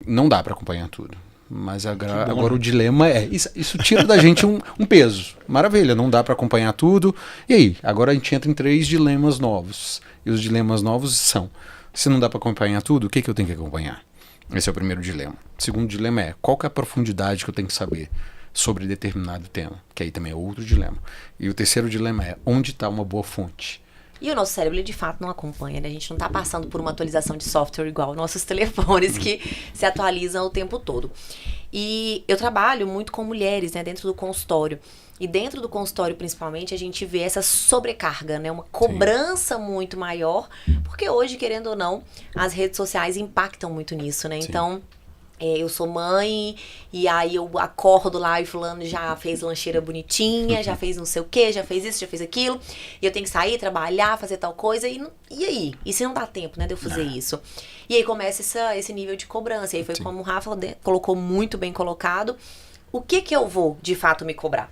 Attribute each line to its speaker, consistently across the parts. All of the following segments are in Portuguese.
Speaker 1: não dá para acompanhar tudo. Mas agora o dilema é, isso tira da gente um peso. Maravilha, não dá para acompanhar tudo. E aí, agora a gente entra em 3 dilemas novos. E os dilemas novos são, se não dá para acompanhar tudo, o que eu tenho que acompanhar? Esse é o primeiro dilema. O segundo dilema é, qual que é a profundidade que eu tenho que saber sobre determinado tema? Que aí também é outro dilema. E o terceiro dilema é, onde está uma boa fonte?
Speaker 2: E o nosso cérebro, ele de fato não acompanha, né? A gente não está passando por uma atualização de software igual nossos telefones que se atualizam o tempo todo. E eu trabalho muito com mulheres, né, dentro do consultório. E dentro do consultório, principalmente, a gente vê essa sobrecarga, né? Uma cobrança muito maior, porque hoje, querendo ou não, as redes sociais impactam muito nisso, né? Sim. Então, eu sou mãe, e aí eu acordo lá e fulano já fez lancheira bonitinha, já fez não sei o que, já fez isso, já fez aquilo, e eu tenho que sair, trabalhar, fazer tal coisa, e aí? E se não dá tempo, né, de eu fazer isso? E aí começa esse nível de cobrança, e aí foi como o Rafa colocou muito bem colocado, o que eu vou, de fato, me cobrar?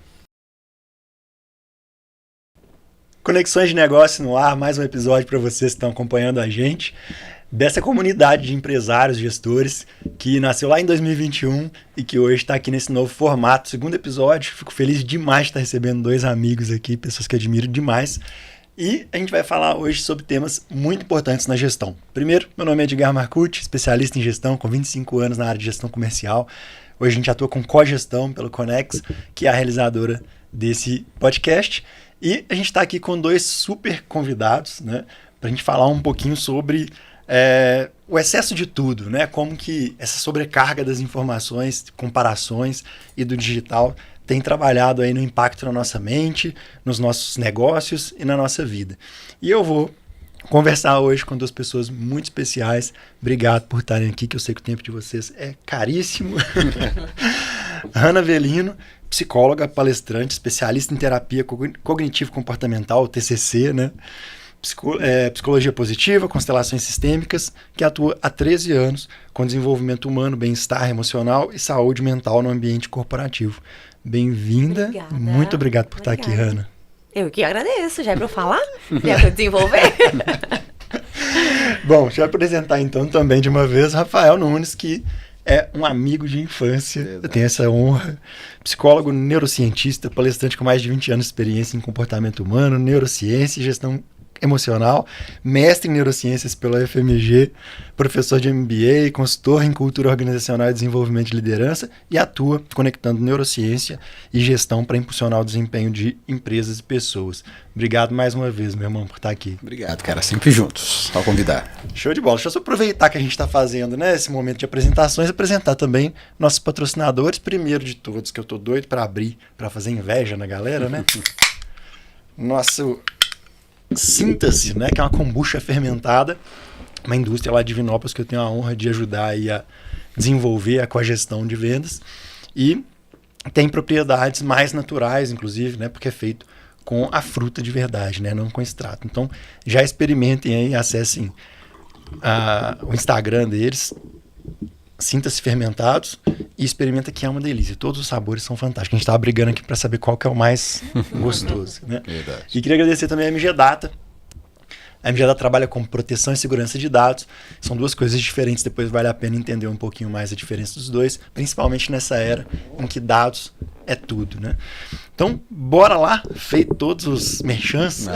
Speaker 3: Conexões de Negócio no ar, mais um episódio para vocês que estão acompanhando a gente. Dessa comunidade de empresários, gestores, que nasceu lá em 2021 e que hoje está aqui nesse novo formato, segundo episódio. Fico feliz demais de estar recebendo 2 amigos aqui, pessoas que admiro demais. E a gente vai falar hoje sobre temas muito importantes na gestão. Primeiro, meu nome é Edgar Marcucci, especialista em gestão, com 25 anos na área de gestão comercial. Hoje a gente atua com cogestão pelo Conex, que é a realizadora desse podcast. E a gente está aqui com 2 super convidados, né, para a gente falar um pouquinho sobre o excesso de tudo, né? Como que essa sobrecarga das informações, comparações e do digital tem trabalhado aí no impacto na nossa mente, nos nossos negócios e na nossa vida. E eu vou conversar hoje com 2 pessoas muito especiais. Obrigado por estarem aqui, que eu sei que o tempo de vocês é caríssimo. Hanna Avelino, psicóloga, palestrante, especialista em terapia cognitivo-comportamental, TCC, né? Psicologia positiva, constelações sistêmicas, que atua há 13 anos com desenvolvimento humano, bem-estar emocional e saúde mental no ambiente corporativo. Bem-vinda.
Speaker 2: Obrigada.
Speaker 3: Muito obrigado por estar aqui, Hanna.
Speaker 2: Eu que agradeço. Já é para eu falar? Já é para eu desenvolver?
Speaker 3: Bom, deixa eu apresentar então também de uma vez Rafael Nunes, que é um amigo de infância. Eu tenho essa honra. Psicólogo, neurocientista, palestrante com mais de 20 anos de experiência em comportamento humano, neurociência e gestão emocional, mestre em neurociências pela UFMG, professor de MBA, consultor em cultura organizacional e desenvolvimento de liderança e atua conectando neurociência e gestão para impulsionar o desempenho de empresas e pessoas. Obrigado mais uma vez, meu irmão, por estar aqui.
Speaker 1: Obrigado, cara. Sempre juntos. Só convidar.
Speaker 3: Show de bola. Deixa eu só aproveitar que a gente está fazendo, né, esse momento de apresentações, apresentar também nossos patrocinadores. Primeiro de todos, que eu tô doido para abrir, para fazer inveja na galera, né? Nosso Síntese, né, que é uma kombucha fermentada, uma indústria lá de Divinópolis que eu tenho a honra de ajudar aí a desenvolver a cogestão de vendas, e tem propriedades mais naturais, inclusive, né, porque é feito com a fruta de verdade, né, não com extrato. Então, já experimentem aí, acessem o Instagram deles, Síntese Fermentados, e experimenta, que é uma delícia. Todos os sabores são fantásticos. A gente estava brigando aqui para saber qual que é o mais gostoso, né?
Speaker 1: Verdade.
Speaker 3: E queria agradecer também a MG Data. A MG Data trabalha com proteção e segurança de dados. São 2 coisas diferentes, depois vale a pena entender um pouquinho mais a diferença dos dois, principalmente nessa era em que dados é tudo, né? Então, bora lá, feito todos os merchans,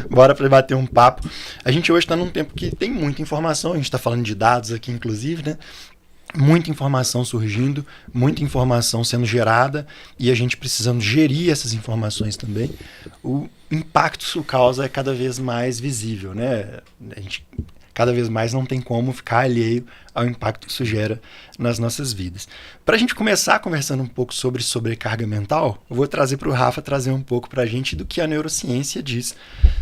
Speaker 3: bora para bater um papo. A gente hoje está num tempo que tem muita informação, a gente está falando de dados aqui, inclusive, né? Muita informação surgindo, muita informação sendo gerada e a gente precisando gerir essas informações também. O impacto que isso causa é cada vez mais visível, né? A gente cada vez mais não tem como ficar alheio ao impacto que isso gera nas nossas vidas. Para a gente começar conversando um pouco sobre sobrecarga mental, eu vou trazer para o Rafa trazer um pouco para a gente do que a neurociência diz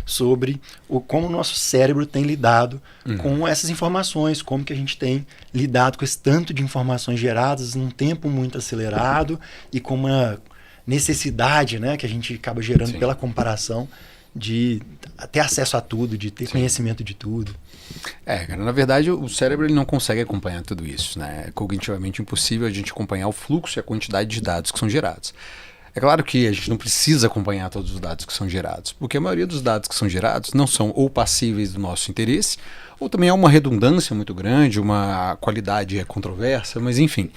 Speaker 3: sobre como o nosso cérebro tem lidado com essas informações, como que a gente tem lidado com esse tanto de informações geradas num tempo muito acelerado e com uma necessidade, né, que a gente acaba gerando pela comparação de ter acesso a tudo, de ter conhecimento de tudo.
Speaker 1: Cara, na verdade o cérebro ele não consegue acompanhar tudo isso, né? É cognitivamente impossível a gente acompanhar o fluxo e a quantidade de dados que são gerados. É claro que a gente não precisa acompanhar todos os dados que são gerados, porque a maioria dos dados que são gerados não são ou passíveis do nosso interesse, ou também há uma redundância muito grande, uma qualidade é controversa, mas enfim.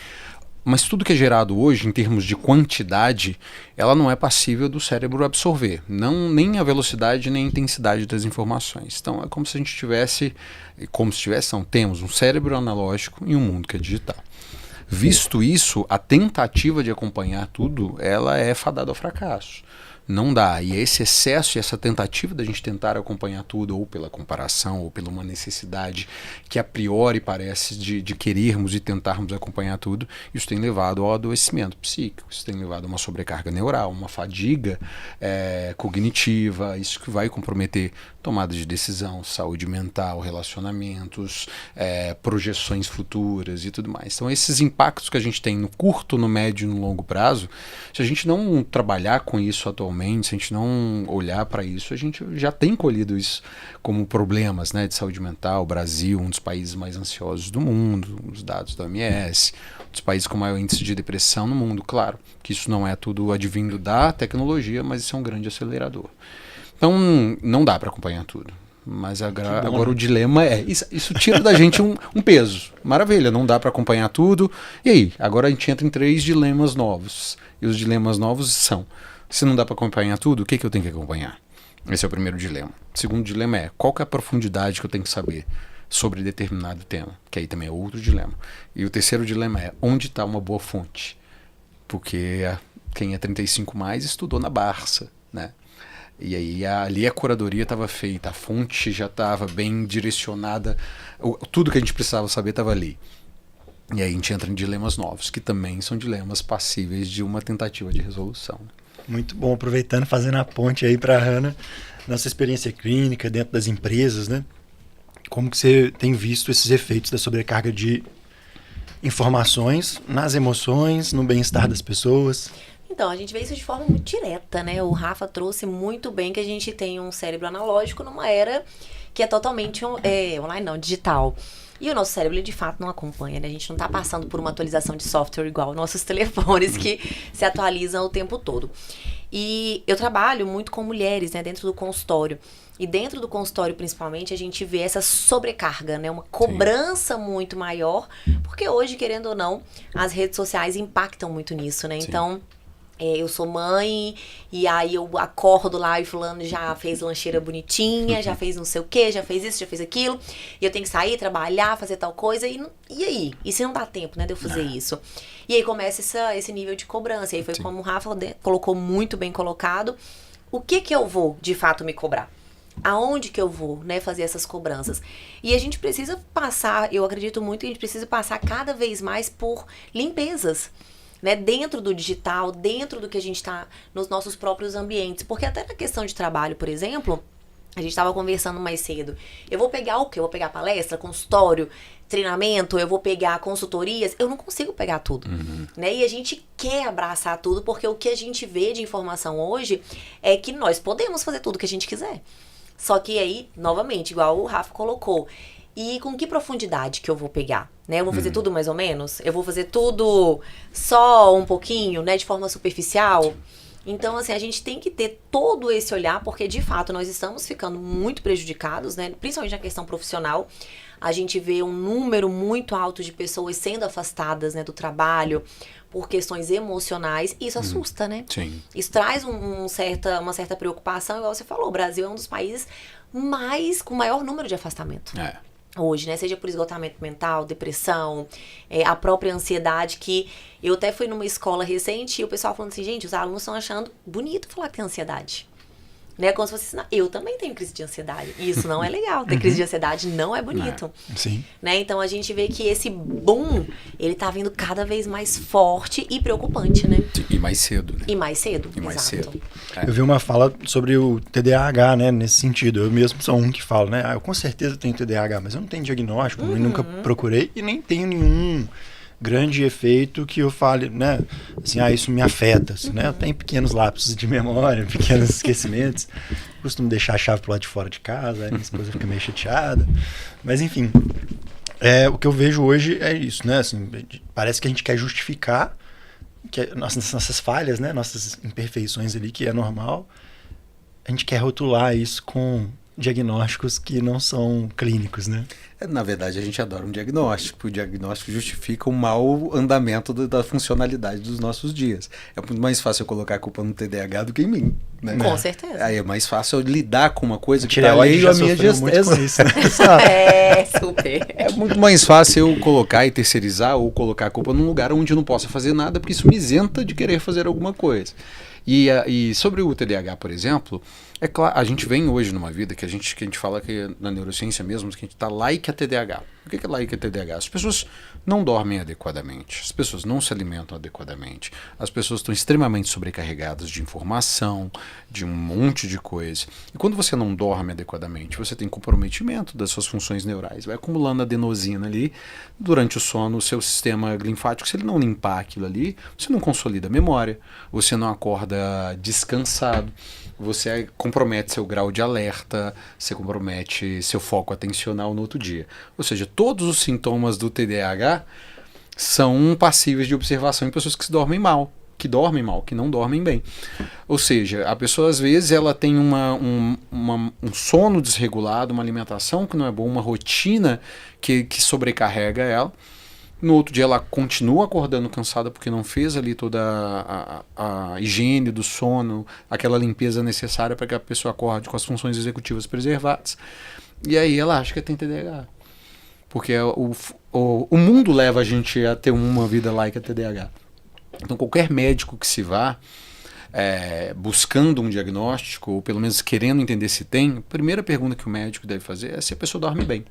Speaker 1: Mas tudo que é gerado hoje, em termos de quantidade, ela não é passível do cérebro absorver. Nem a velocidade, nem a intensidade das informações. Então é como se a gente tivesse, temos um cérebro analógico em um mundo que é digital. Visto isso, a tentativa de acompanhar tudo, ela é fadada ao fracasso. Não dá. E esse excesso e essa tentativa da gente tentar acompanhar tudo, ou pela comparação, ou pela uma necessidade que a priori parece de querermos e tentarmos acompanhar tudo, isso tem levado ao adoecimento psíquico, isso tem levado a uma sobrecarga neural, uma fadiga cognitiva, isso que vai comprometer tomada de decisão, saúde mental, relacionamentos, projeções futuras e tudo mais. Então esses impactos que a gente tem no curto, no médio e no longo prazo, se a gente não trabalhar com isso atualmente, se a gente não olhar para isso, a gente já tem colhido isso como problemas, né, de saúde mental. O Brasil, um dos países mais ansiosos do mundo, os dados da OMS, um dos países com maior índice de depressão no mundo. Claro que isso não é tudo advindo da tecnologia, mas isso é um grande acelerador. Então não dá para acompanhar tudo. Mas agora o dilema é, isso tira da gente um peso. Maravilha, não dá para acompanhar tudo. E aí, agora a gente entra em 3 dilemas novos. E os dilemas novos são: se não dá para acompanhar tudo, o que eu tenho que acompanhar? Esse é o primeiro dilema. O segundo dilema é: qual que é a profundidade que eu tenho que saber sobre determinado tema? Que aí também é outro dilema. E o terceiro dilema é: onde está uma boa fonte? Porque quem é 35+ estudou na Barça, né? E aí ali a curadoria estava feita, a fonte já estava bem direcionada, tudo que a gente precisava saber estava ali. E aí a gente entra em dilemas novos, que também são dilemas passíveis de uma tentativa de resolução.
Speaker 3: Muito bom, aproveitando, fazendo a ponte aí para a Hannah, nossa experiência clínica dentro das empresas, né? Como que você tem visto esses efeitos da sobrecarga de informações nas emoções, no bem-estar das pessoas?
Speaker 2: Então, a gente vê isso de forma muito direta, né? O Rafa trouxe muito bem que a gente tem um cérebro analógico numa era que é totalmente online, não, digital. E o nosso cérebro, ele de fato não acompanha, né? A gente não está passando por uma atualização de software igual nossos telefones que se atualizam o tempo todo. E eu trabalho muito com mulheres, né? Dentro do consultório. E dentro do consultório, principalmente, a gente vê essa sobrecarga, né? Uma cobrança muito maior, porque hoje, querendo ou não, as redes sociais impactam muito nisso, né? Sim. Então, eu sou mãe, e aí eu acordo lá e fulano já fez lancheira bonitinha, já fez não sei o que, já fez isso, já fez aquilo, e eu tenho que sair, trabalhar, fazer tal coisa, e aí? E se não dá tempo, né, de eu fazer isso? E aí começa esse nível de cobrança, e aí foi como o Rafa colocou muito bem colocado, o que eu vou, de fato, me cobrar? Aonde que eu vou, né, fazer essas cobranças? E a gente precisa passar, eu acredito muito que a gente precisa passar cada vez mais por limpezas, né, dentro do digital, dentro do que a gente está nos nossos próprios ambientes. Porque até na questão de trabalho, por exemplo, a gente estava conversando mais cedo. Eu vou pegar o quê? Eu vou pegar palestra, consultório, treinamento, eu vou pegar consultorias. Eu não consigo pegar tudo. Né? E a gente quer abraçar tudo, porque o que a gente vê de informação hoje é que nós podemos fazer tudo que a gente quiser. Só que aí, novamente, igual o Rafa colocou, e com que profundidade que eu vou pegar, né? Eu vou fazer tudo mais ou menos? Eu vou fazer tudo só um pouquinho, né? De forma superficial? Então, assim, a gente tem que ter todo esse olhar, porque, de fato, nós estamos ficando muito prejudicados, né? Principalmente na questão profissional. A gente vê um número muito alto de pessoas sendo afastadas, né, do trabalho por questões emocionais, e isso assusta, né?
Speaker 1: Sim.
Speaker 2: Isso traz uma certa preocupação, igual você falou, o Brasil é um dos países com maior número de afastamento. Hoje, né? Seja por esgotamento mental, depressão, a própria ansiedade, que eu até fui numa escola recente e o pessoal falando assim, gente, os alunos estão achando bonito falar que tem ansiedade. Né? Como se fosse, eu também tenho crise de ansiedade. E isso não é legal. Ter crise de ansiedade não é bonito.
Speaker 3: Sim.
Speaker 2: Né? Então a gente vê que esse boom, ele tá vindo cada vez mais forte e preocupante, né?
Speaker 1: E mais cedo, né?
Speaker 2: E mais cedo,
Speaker 1: mais
Speaker 2: exato.
Speaker 1: cedo.
Speaker 3: Eu vi uma fala sobre o TDAH, né, nesse sentido. Eu mesmo sou um que falo, né, eu com certeza tenho TDAH, mas eu não tenho diagnóstico, eu nunca procurei e nem tenho nenhum grande efeito que eu fale, né, assim, isso me afeta, assim, né, eu tenho pequenos lapsos de memória, pequenos esquecimentos, costumo deixar a chave pro lado de fora de casa, aí minha esposa fica meio chateada, mas enfim, o que eu vejo hoje é isso, né, assim, parece que a gente quer justificar que nossas falhas, né? Nossas imperfeições ali, que é normal, a gente quer rotular isso com diagnósticos que não são clínicos, né?
Speaker 1: Na verdade, a gente adora um diagnóstico. O diagnóstico justifica o mau andamento da funcionalidade dos nossos dias. É muito mais fácil eu colocar a culpa no TDAH do que em mim. Né?
Speaker 2: Com certeza.
Speaker 1: Aí é mais fácil eu lidar com uma coisa que
Speaker 3: está
Speaker 1: alheio à minha gestão.
Speaker 2: Super.
Speaker 1: É muito mais fácil eu colocar e terceirizar ou colocar a culpa num lugar onde eu não possa fazer nada, porque isso me isenta de querer fazer alguma coisa. E sobre o TDAH, por exemplo, é claro, a gente vem hoje numa vida que a gente fala que na neurociência mesmo, que a gente está like a TDAH. O que é like a TDAH? As pessoas não dormem adequadamente, as pessoas não se alimentam adequadamente, as pessoas estão extremamente sobrecarregadas de informação, de um monte de coisa. E quando você não dorme adequadamente, você tem comprometimento das suas funções neurais, vai acumulando adenosina ali. Durante o sono, o seu sistema linfático, se ele não limpar aquilo ali, você não consolida a memória, você não acorda descansado, você compromete seu grau de alerta, você compromete seu foco atencional no outro dia. Ou seja, todos os sintomas do TDAH são passíveis de observação em pessoas que dormem mal, que não dormem bem. Ou seja, a pessoa às vezes ela tem um sono desregulado, uma alimentação que não é boa, uma rotina que sobrecarrega ela. No outro dia ela continua acordando cansada porque não fez ali toda a higiene do sono, aquela limpeza necessária para que a pessoa acorde com as funções executivas preservadas. E aí ela acha que tem TDAH. Porque o mundo leva a gente a ter uma vida like a TDAH. Então qualquer médico que se vá buscando um diagnóstico, ou pelo menos querendo entender se tem, a primeira pergunta que o médico deve fazer é se a pessoa dorme bem.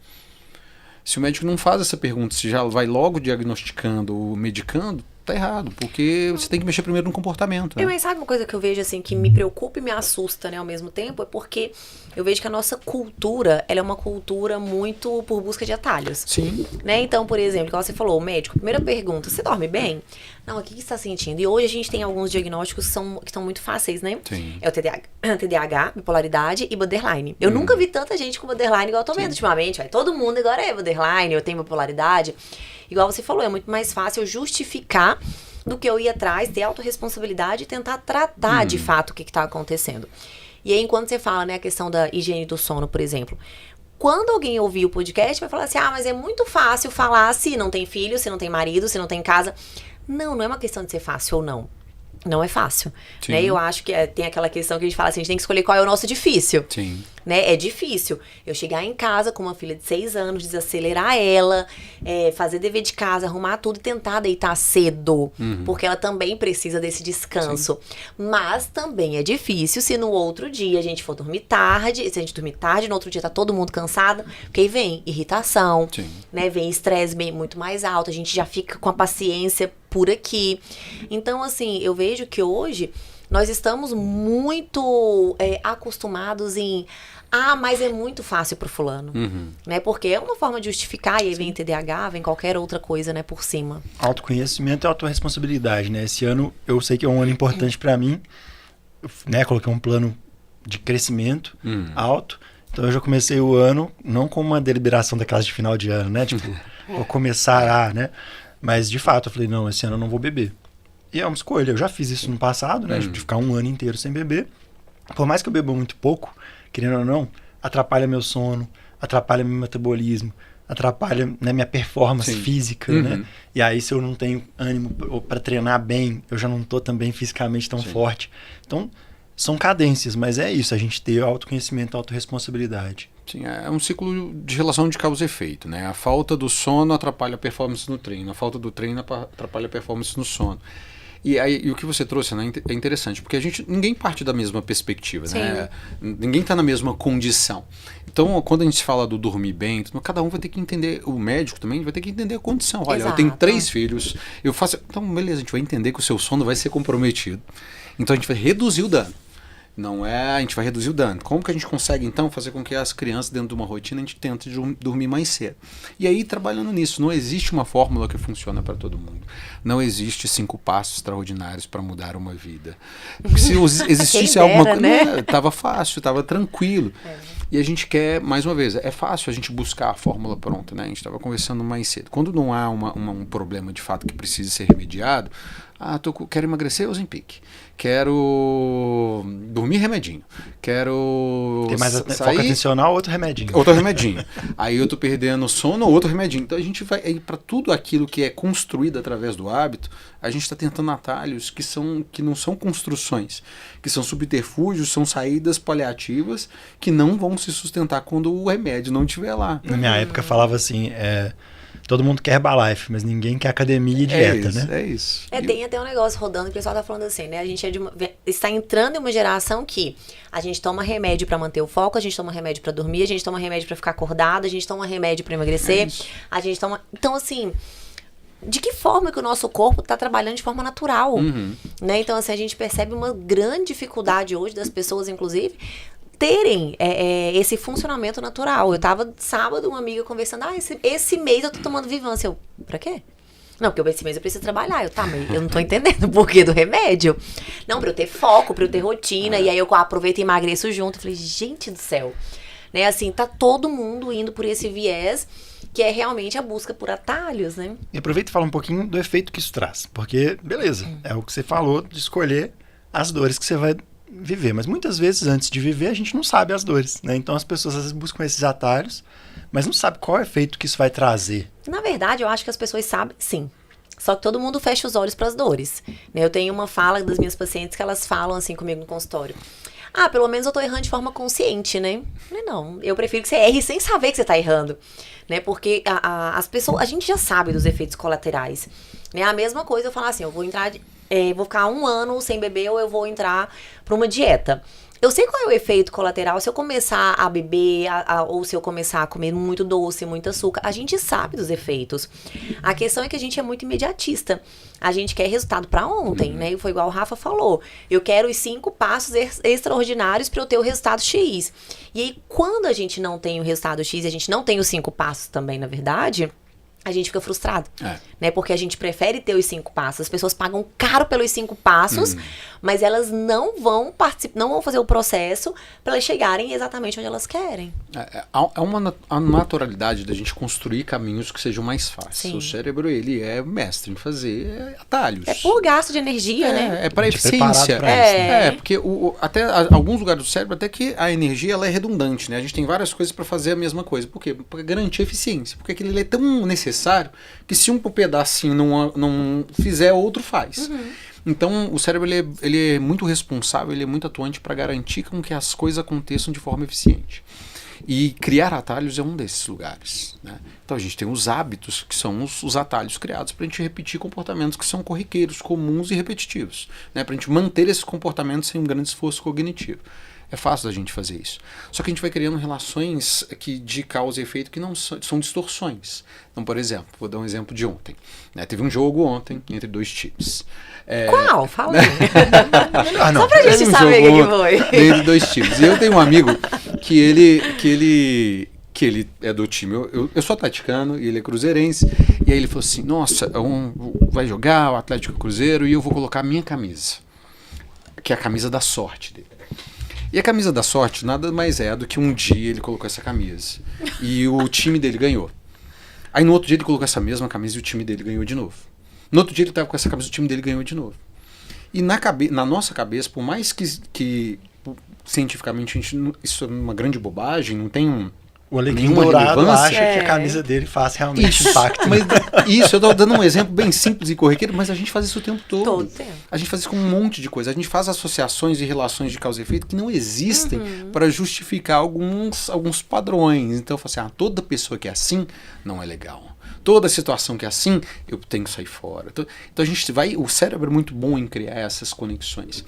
Speaker 1: Se o médico não faz essa pergunta, se já vai logo diagnosticando ou medicando, tá errado, porque você tem que mexer primeiro no comportamento. Né?
Speaker 2: Mas sabe uma coisa que eu vejo assim que me preocupa e me assusta, né, ao mesmo tempo? É porque eu vejo que a nossa cultura, ela é uma cultura muito por busca de atalhos.
Speaker 1: Sim.
Speaker 2: Né? Então, por exemplo, como você falou, o médico, primeira pergunta, você dorme bem? Não, o que você está sentindo? E hoje a gente tem alguns diagnósticos que estão muito fáceis, né?
Speaker 1: Sim.
Speaker 2: É o TDAH, bipolaridade e borderline. Eu nunca vi tanta gente com borderline igual eu tô vendo ultimamente. Todo mundo agora é borderline, eu tenho bipolaridade. Igual você falou, é muito mais fácil eu justificar do que eu ir atrás, ter autorresponsabilidade e tentar tratar de fato o que está acontecendo. E aí, enquanto você fala, né, a questão da higiene do sono, por exemplo, quando alguém ouvir o podcast, vai falar assim, mas é muito fácil falar se não tem filho, se não tem marido, se não tem casa. Não é uma questão de ser fácil ou não. Não é fácil. Né? Eu acho que tem aquela questão que a gente fala assim, a gente tem que escolher qual é o nosso difícil.
Speaker 1: Sim.
Speaker 2: Né? É difícil eu chegar em casa com uma filha de 6 anos, desacelerar ela, fazer dever de casa, arrumar tudo e tentar deitar cedo. Porque ela também precisa desse descanso. Sim. Mas também é difícil se no outro dia a gente for dormir tarde, se a gente dormir tarde, no outro dia tá todo mundo cansado, porque aí vem irritação, né? Vem estresse muito mais alto, a gente já fica com a paciência por aqui. Então, assim, eu vejo que hoje nós estamos muito acostumados em... mas é muito fácil pro fulano. Né? Porque é uma forma de justificar, e aí vem TDAH, vem qualquer outra coisa, né, por cima.
Speaker 3: Autoconhecimento e autorresponsabilidade, né? Esse ano, eu sei que é um ano importante para mim, né? Coloquei um plano de crescimento alto. Então, eu já comecei o ano, não com uma deliberação da classe de final de ano, né? Tipo, vou começar né? Mas, de fato, eu falei, não, esse ano eu não vou beber. E é uma escolha. Eu já fiz isso no passado, né? De ficar um ano inteiro sem beber. Por mais que eu beba muito pouco, querendo ou não, atrapalha meu sono, atrapalha meu metabolismo, atrapalha, né, minha performance física, né? E aí, se eu não tenho ânimo para treinar bem, eu já não tô também fisicamente tão forte. Então, são cadências, mas é isso, a gente ter autoconhecimento, autorresponsabilidade.
Speaker 1: Sim, é um ciclo de relação de causa e efeito, né? A falta do sono atrapalha a performance no treino, a falta do treino atrapalha a performance no sono. E o que você trouxe, né, é interessante, porque ninguém parte da mesma perspectiva, né? Ninguém está na mesma condição. Então, quando a gente fala do dormir bem, cada um vai ter que entender, o médico também vai ter que entender a condição. Olha, eu tenho 3 filhos, eu faço... Então, beleza, a gente vai entender que o seu sono vai ser comprometido. Então, a gente vai reduzir o dano. Não é, a gente vai reduzir o dano. Como que a gente consegue, então, fazer com que as crianças, dentro de uma rotina, a gente tente dormir mais cedo? E aí, trabalhando nisso, não existe uma fórmula que funciona para todo mundo. Não existe 5 passos extraordinários para mudar uma vida. Porque se existisse alguma coisa, né? Tava fácil, tava tranquilo. E a gente quer, mais uma vez, é fácil a gente buscar a fórmula pronta, né? A gente estava conversando mais cedo. Quando não há um problema de fato que precisa ser remediado, quero emagrecer, Ozempic. Quero dormir, remedinho. Quero
Speaker 3: ter mais
Speaker 1: sair,
Speaker 3: foco atencional, outro remedinho.
Speaker 1: Outro remedinho. Aí eu tô perdendo sono, outro remedinho. Então a gente vai para tudo aquilo que é construído através do hábito, a gente está tentando atalhos que não são construções, que são subterfúgios, são saídas paliativas que não vão se sustentar quando o remédio não estiver lá.
Speaker 3: Na minha época falava assim, todo mundo quer Herbalife, mas ninguém quer academia e dieta,
Speaker 1: isso,
Speaker 3: né?
Speaker 1: É isso.
Speaker 2: Tem até um negócio rodando que o pessoal tá falando assim, né? A gente está entrando em uma geração que a gente toma remédio para manter o foco, a gente toma remédio para dormir, a gente toma remédio para ficar acordado, a gente toma remédio para emagrecer, a gente toma... Então, assim, de que forma que o nosso corpo está trabalhando de forma natural, né? Então, assim, a gente percebe uma grande dificuldade hoje das pessoas, inclusive, terem esse funcionamento natural. Eu tava sábado, uma amiga conversando, esse mês eu tô tomando Vivance. Eu, pra quê? Não, porque esse mês eu preciso trabalhar. Mas eu não tô entendendo o porquê do remédio. Não, pra eu ter foco, pra eu ter rotina, e aí eu aproveito e emagreço junto. Eu falei, gente do céu. Né, assim, tá todo mundo indo por esse viés, que é realmente a busca por atalhos, né?
Speaker 3: E aproveita e fala um pouquinho do efeito que isso traz. Porque, beleza, é o que você falou de escolher as dores que você vai viver, mas muitas vezes antes de viver a gente não sabe as dores, né? Então as pessoas às vezes buscam esses atalhos, mas não sabe qual é o efeito que isso vai trazer.
Speaker 2: Na verdade, eu acho que as pessoas sabem, sim. Só que todo mundo fecha os olhos para as dores, né? Eu tenho uma fala das minhas pacientes que elas falam assim comigo no consultório. Pelo menos eu tô errando de forma consciente, né? Não, eu prefiro que você erre sem saber que você tá errando, né? Porque as pessoas, a gente já sabe dos efeitos colaterais, né? A mesma coisa eu falar assim, eu vou entrar, vou ficar 1 ano sem beber ou eu vou entrar para uma dieta. Eu sei qual é o efeito colateral se eu começar a beber ou se eu começar a comer muito doce, muito açúcar. A gente sabe dos efeitos. A questão é que a gente é muito imediatista. A gente quer resultado para ontem, né? E foi igual o Rafa falou. Eu quero os 5 passos extraordinários para eu ter o resultado X. E aí, quando a gente não tem o resultado X e a gente não tem os 5 passos também, na verdade, a gente fica frustrado, né? Porque a gente prefere ter os 5 passos. As pessoas pagam caro pelos 5 passos, mas elas não vão participar, não vão fazer o processo para elas chegarem exatamente onde elas querem.
Speaker 1: Há uma naturalidade da gente construir caminhos que sejam mais fáceis. Sim. O cérebro, ele é mestre em fazer atalhos.
Speaker 2: É por gasto de energia, né?
Speaker 1: É para eficiência. Porque até alguns lugares do cérebro, até que a energia ela é redundante, né? A gente tem várias coisas para fazer a mesma coisa. Por quê? Para garantir a eficiência. Porque aquilo é tão necessário que se um pedacinho não fizer, outro faz. Então o cérebro ele é muito responsável, ele é muito atuante para garantir com que as coisas aconteçam de forma eficiente. E criar atalhos é um desses lugares, né? Então a gente tem os hábitos, que são os atalhos criados para a gente repetir comportamentos que são corriqueiros, comuns e repetitivos, né? Para a gente manter esses comportamentos sem um grande esforço cognitivo. É fácil da gente fazer isso. Só que a gente vai criando relações de causa e efeito que não são distorções. Então, por exemplo, vou dar um exemplo de ontem, né? Teve um jogo ontem entre 2 times.
Speaker 2: Qual? Fala aí. Só pra gente saber o que foi.
Speaker 1: Entre 2 times. E eu tenho um amigo que ele é do time, eu sou atleticano e ele é cruzeirense, e aí ele falou assim, nossa, vai jogar o Atlético Cruzeiro e eu vou colocar a minha camisa, que é a camisa da sorte dele. E a camisa da sorte nada mais é do que um dia ele colocou essa camisa e o time dele ganhou. Aí no outro dia ele colocou essa mesma camisa e o time dele ganhou de novo. No outro dia ele estava com essa camisa e o time dele ganhou de novo. E na nossa cabeça, por mais que cientificamente isso é uma grande bobagem, não tem
Speaker 3: o Alecrim Dourado acha que a camisa dele faz realmente impacto.
Speaker 1: Mas isso, eu estou dando um exemplo bem simples e corriqueiro, mas a gente faz isso o tempo todo.
Speaker 2: Todo tempo.
Speaker 1: A gente faz isso com um monte de coisa. A gente faz associações e relações de causa e efeito que não existem para justificar alguns padrões. Então, eu falo assim, toda pessoa que é assim não é legal. Toda situação que é assim, eu tenho que sair fora. Então a gente o cérebro é muito bom em criar essas conexões.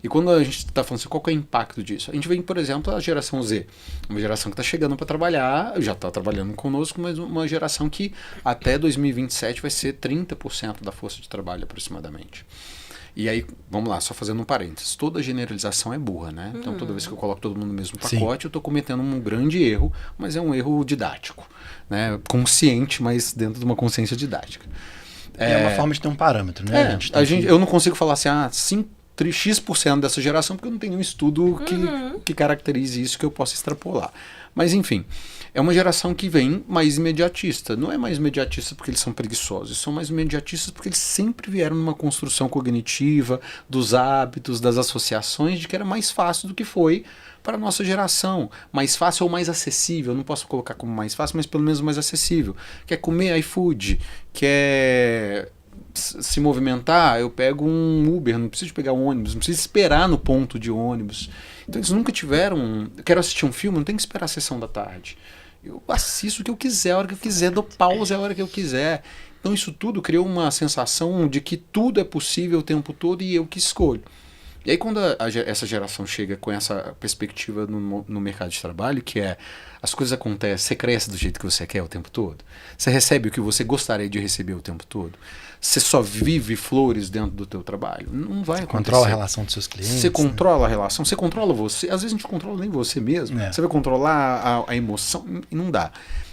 Speaker 1: E quando a gente está falando assim, qual que é o impacto disso? A gente vê, por exemplo, a geração Z. Uma geração que está chegando para trabalhar, já está trabalhando conosco, mas uma geração que até 2027 vai ser 30% da força de trabalho aproximadamente. E aí, vamos lá, só fazendo um parênteses. Toda generalização é burra, né? Então, toda vez que eu coloco todo mundo no mesmo pacote, eu estou cometendo um grande erro, mas é um erro didático, né? Consciente, mas dentro de uma consciência didática.
Speaker 3: É uma forma de ter um parâmetro, né?
Speaker 1: Eu não consigo falar assim, X% dessa geração, porque eu não tenho um estudo que caracterize isso que eu possa extrapolar. Mas, enfim, é uma geração que vem mais imediatista. Não é mais imediatista porque eles são preguiçosos, são mais imediatistas porque eles sempre vieram numa construção cognitiva, dos hábitos, das associações, de que era mais fácil do que foi para a nossa geração. Mais fácil ou mais acessível, não posso colocar como mais fácil, mas pelo menos mais acessível. Quer comer iFood, quer se movimentar, eu pego um Uber, não preciso pegar um ônibus, não preciso esperar no ponto de ônibus. Então eles nunca tiveram... Quero assistir um filme, não tem que esperar a sessão da tarde. Eu assisto o que eu quiser, a hora que eu quiser, dou pausa a hora que eu quiser. Então isso tudo criou uma sensação de que tudo é possível o tempo todo e eu que escolho. E aí quando essa geração chega com essa perspectiva no mercado de trabalho, que é as coisas acontecem, você cresce do jeito que você quer o tempo todo, você recebe o que você gostaria de receber o tempo todo, você só vive flores dentro do teu trabalho, não vai acontecer.
Speaker 3: Controla a relação dos seus clientes.
Speaker 1: Você controla a relação, você controla você, às vezes a gente não controla nem você mesmo, você vai controlar a emoção e não dá.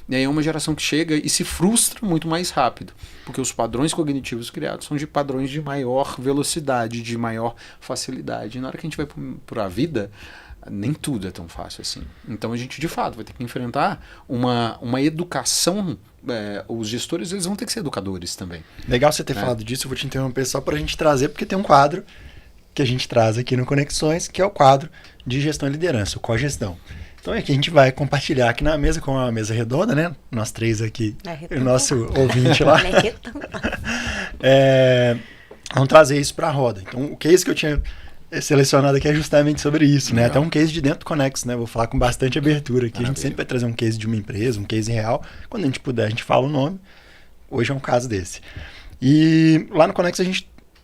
Speaker 1: E aí é uma geração que chega e se frustra muito mais rápido, porque os padrões cognitivos criados são de padrões de maior velocidade, de maior facilidade. E na hora que a gente vai para a vida, nem tudo é tão fácil assim. Então a gente, de fato, vai ter que enfrentar uma educação. Os gestores, eles vão ter que ser educadores também.
Speaker 3: Legal você ter falado disso, eu vou te interromper só para a gente trazer, porque tem um quadro que a gente traz aqui no Conexões, que é o quadro de gestão e liderança, o cogestão. Então aqui a gente vai compartilhar aqui na mesa, com uma mesa redonda, né? Nós três aqui, o nosso ouvinte lá. Vamos trazer isso para a roda. Então o case que eu tinha selecionado aqui é justamente sobre isso, né? Até um case de dentro do Conex, né? Vou falar com bastante abertura aqui. A gente sempre vai trazer um case de uma empresa, um case real. Quando a gente puder, a gente fala o nome. Hoje é um caso desse. E lá no Conex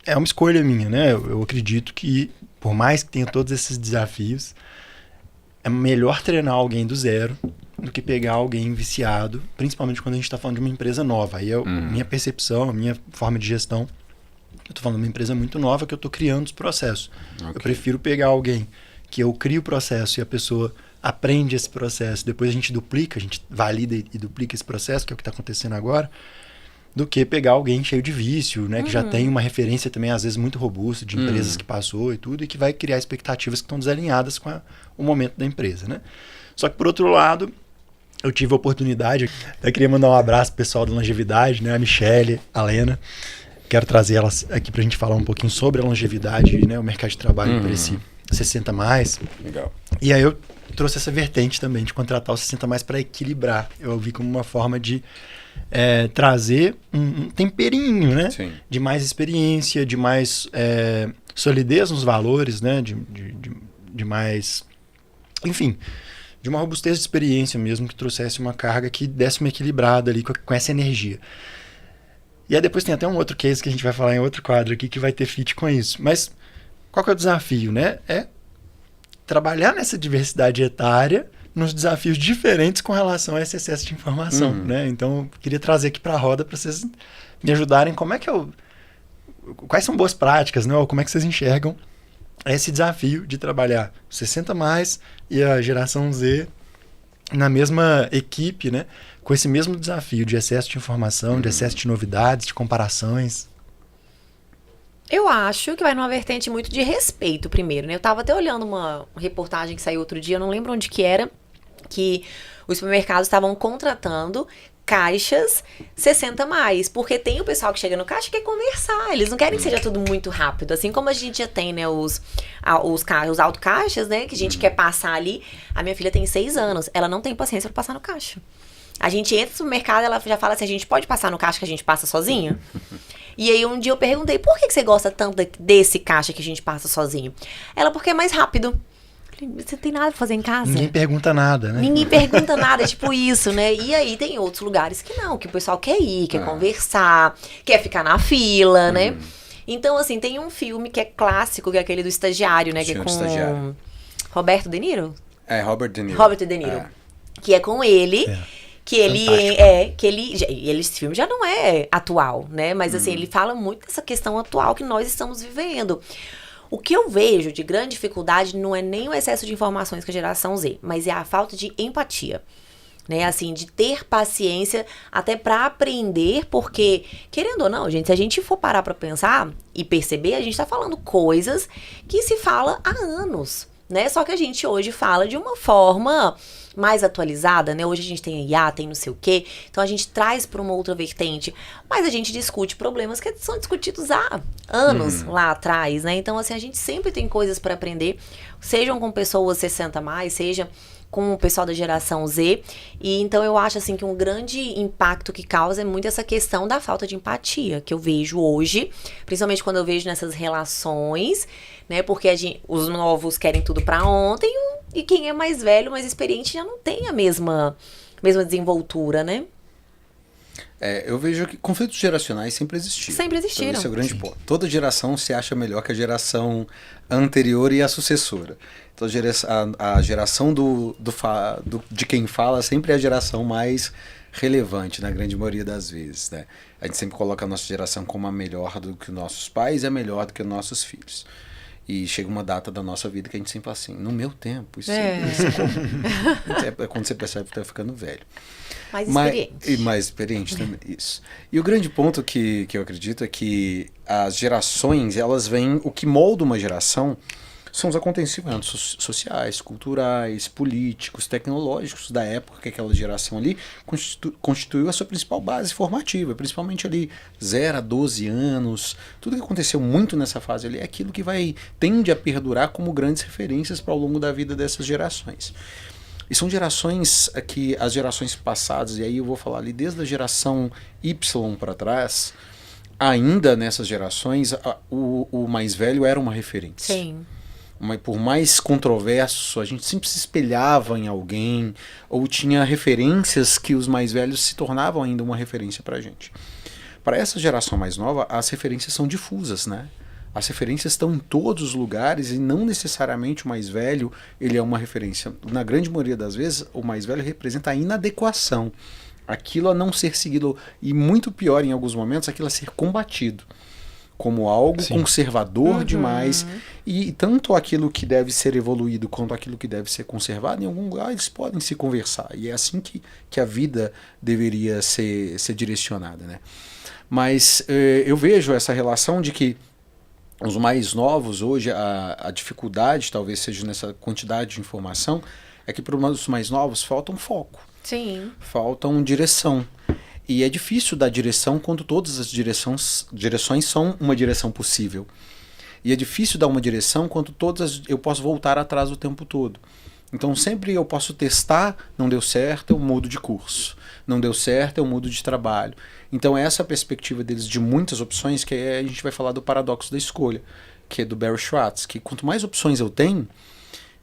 Speaker 3: é uma escolha minha, né? Eu acredito que, por mais que tenha todos esses desafios, é melhor treinar alguém do zero do que pegar alguém viciado, principalmente quando a gente está falando de uma empresa nova. Aí minha percepção, a minha forma de gestão, eu estou falando de uma empresa muito nova que eu estou criando os processos. Eu prefiro pegar alguém que eu crio o processo e a pessoa aprende esse processo, depois a gente duplica, a gente valida e duplica esse processo, que é o que está acontecendo agora, do que pegar alguém cheio de vício, né, que já tem uma referência também, às vezes, muito robusta de empresas que passou e tudo, e que vai criar expectativas que estão desalinhadas com o momento da empresa, né? Só que, por outro lado, eu tive a oportunidade, eu queria mandar um abraço pro pessoal da longevidade, né, a Michele, a Lena, quero trazer elas aqui pra gente falar um pouquinho sobre a longevidade, né, o mercado de trabalho para esse 60+.
Speaker 1: Legal.
Speaker 3: E aí eu trouxe essa vertente também de contratar o 60+ para equilibrar. Eu vi como uma forma de trazer um temperinho, né?
Speaker 1: Sim.
Speaker 3: De mais experiência, de mais solidez nos valores, né? De mais... Enfim, de uma robustez de experiência mesmo, que trouxesse uma carga que desse uma equilibrada ali com essa energia. E aí depois tem até um outro case que a gente vai falar em outro quadro aqui que vai ter fit com isso. Mas qual que é o desafio, né? É trabalhar nessa diversidade etária nos desafios diferentes com relação a esse excesso de informação, né? Então, eu queria trazer aqui para a roda para vocês me ajudarem. Quais são boas práticas, né? Ou como é que vocês enxergam esse desafio de trabalhar 60+ e a geração Z na mesma equipe, né? Com esse mesmo desafio de excesso de informação, de excesso de novidades, de comparações.
Speaker 2: Eu acho que vai numa vertente muito de respeito primeiro, né? Eu tava até olhando uma reportagem que saiu outro dia, eu não lembro onde que era, que os supermercados estavam contratando caixas 60+, porque tem o pessoal que chega no caixa e quer conversar, eles não querem que seja tudo muito rápido, assim como a gente já tem, né, os autocaixas, né, que a gente quer passar ali. A minha filha tem 6 anos, ela não tem paciência pra passar no caixa. A gente entra no supermercado, ela já fala assim, a gente pode passar no caixa que a gente passa sozinha? E aí um dia eu perguntei, por que você gosta tanto desse caixa que a gente passa sozinho? Ela, porque é mais rápido. Você não tem nada pra fazer em casa?
Speaker 3: Ninguém pergunta nada, né?
Speaker 2: Ninguém pergunta nada, tipo isso, né? E aí tem outros lugares que não, que o pessoal quer ir, quer conversar, quer ficar na fila, né? Então, assim, tem um filme que é clássico, que é aquele do Estagiário, né? Que é com Roberto De Niro?
Speaker 1: Robert De Niro.
Speaker 2: Robert De Niro. Que é com ele, que esse filme já não é atual, né? Mas assim, ele fala muito dessa questão atual que nós estamos vivendo. O que eu vejo de grande dificuldade não é nem o excesso de informações com a geração Z, mas é a falta de empatia. Né, assim, de ter paciência até para aprender, porque, querendo ou não, gente, se a gente for parar para pensar e perceber, a gente tá falando coisas que se fala há anos, né? Só que a gente hoje fala de uma forma mais atualizada, né? Hoje a gente tem IA, tem não sei o quê, então a gente traz para uma outra vertente, mas a gente discute problemas que são discutidos há anos lá atrás, né? Então, assim, a gente sempre tem coisas para aprender, sejam com pessoas 60 mais, seja com o pessoal da geração Z, e então eu acho assim que um grande impacto que causa é muito essa questão da falta de empatia, que eu vejo hoje, principalmente quando eu vejo nessas relações, né, porque os novos querem tudo pra ontem, e quem é mais velho, mais experiente, já não tem a mesma desenvoltura, né?
Speaker 1: Eu vejo que conflitos geracionais sempre existiram.
Speaker 2: Sempre existiram.
Speaker 1: Então, esse é o grande ponto. Toda geração se acha melhor que a geração anterior e a sucessora. Então a geração de quem fala sempre é a geração mais relevante, na grande maioria das vezes. Né? A gente sempre coloca a nossa geração como a melhor do que os nossos pais e a melhor do que os nossos filhos. E chega uma data da nossa vida que a gente sempre fala assim, no meu tempo, isso é como? É quando você percebe que está ficando velho. Mais experiente também, isso. E o grande ponto que eu acredito é que as gerações, elas vêm, o que molda uma geração são os acontecimentos sociais, culturais, políticos, tecnológicos da época que aquela geração ali constituiu a sua principal base formativa, principalmente ali 0 a 12 anos. Tudo que aconteceu muito nessa fase ali é aquilo que tende a perdurar como grandes referências para ao longo da vida dessas gerações. E são gerações que as gerações passadas, e aí eu vou falar ali desde a geração Y para trás, ainda nessas gerações o mais velho era uma referência.
Speaker 2: Sim.
Speaker 1: Por mais controverso, a gente sempre se espelhava em alguém, ou tinha referências que os mais velhos se tornavam ainda uma referência para a gente. Para essa geração mais nova, as referências são difusas, né? As referências estão em todos os lugares e não necessariamente o mais velho ele é uma referência. Na grande maioria das vezes, o mais velho representa a inadequação, aquilo a não ser seguido, e muito pior em alguns momentos, aquilo a ser combatido como algo conservador demais, e tanto aquilo que deve ser evoluído quanto aquilo que deve ser conservado, em algum lugar eles podem se conversar, e é assim que a vida deveria ser direcionada, né? Mas eu vejo essa relação de que os mais novos hoje, a dificuldade talvez seja nessa quantidade de informação, é que para os mais novos faltam foco.
Speaker 2: Sim.
Speaker 1: Faltam direção. E é difícil dar direção quando todas as direções são uma direção possível. E é difícil dar uma direção quando eu posso voltar atrás o tempo todo. Então sempre eu posso testar, não deu certo, eu mudo de curso. Não deu certo, eu mudo de trabalho. Então é essa perspectiva deles de muitas opções que a gente vai falar do paradoxo da escolha, que é do Barry Schwartz, que quanto mais opções eu tenho,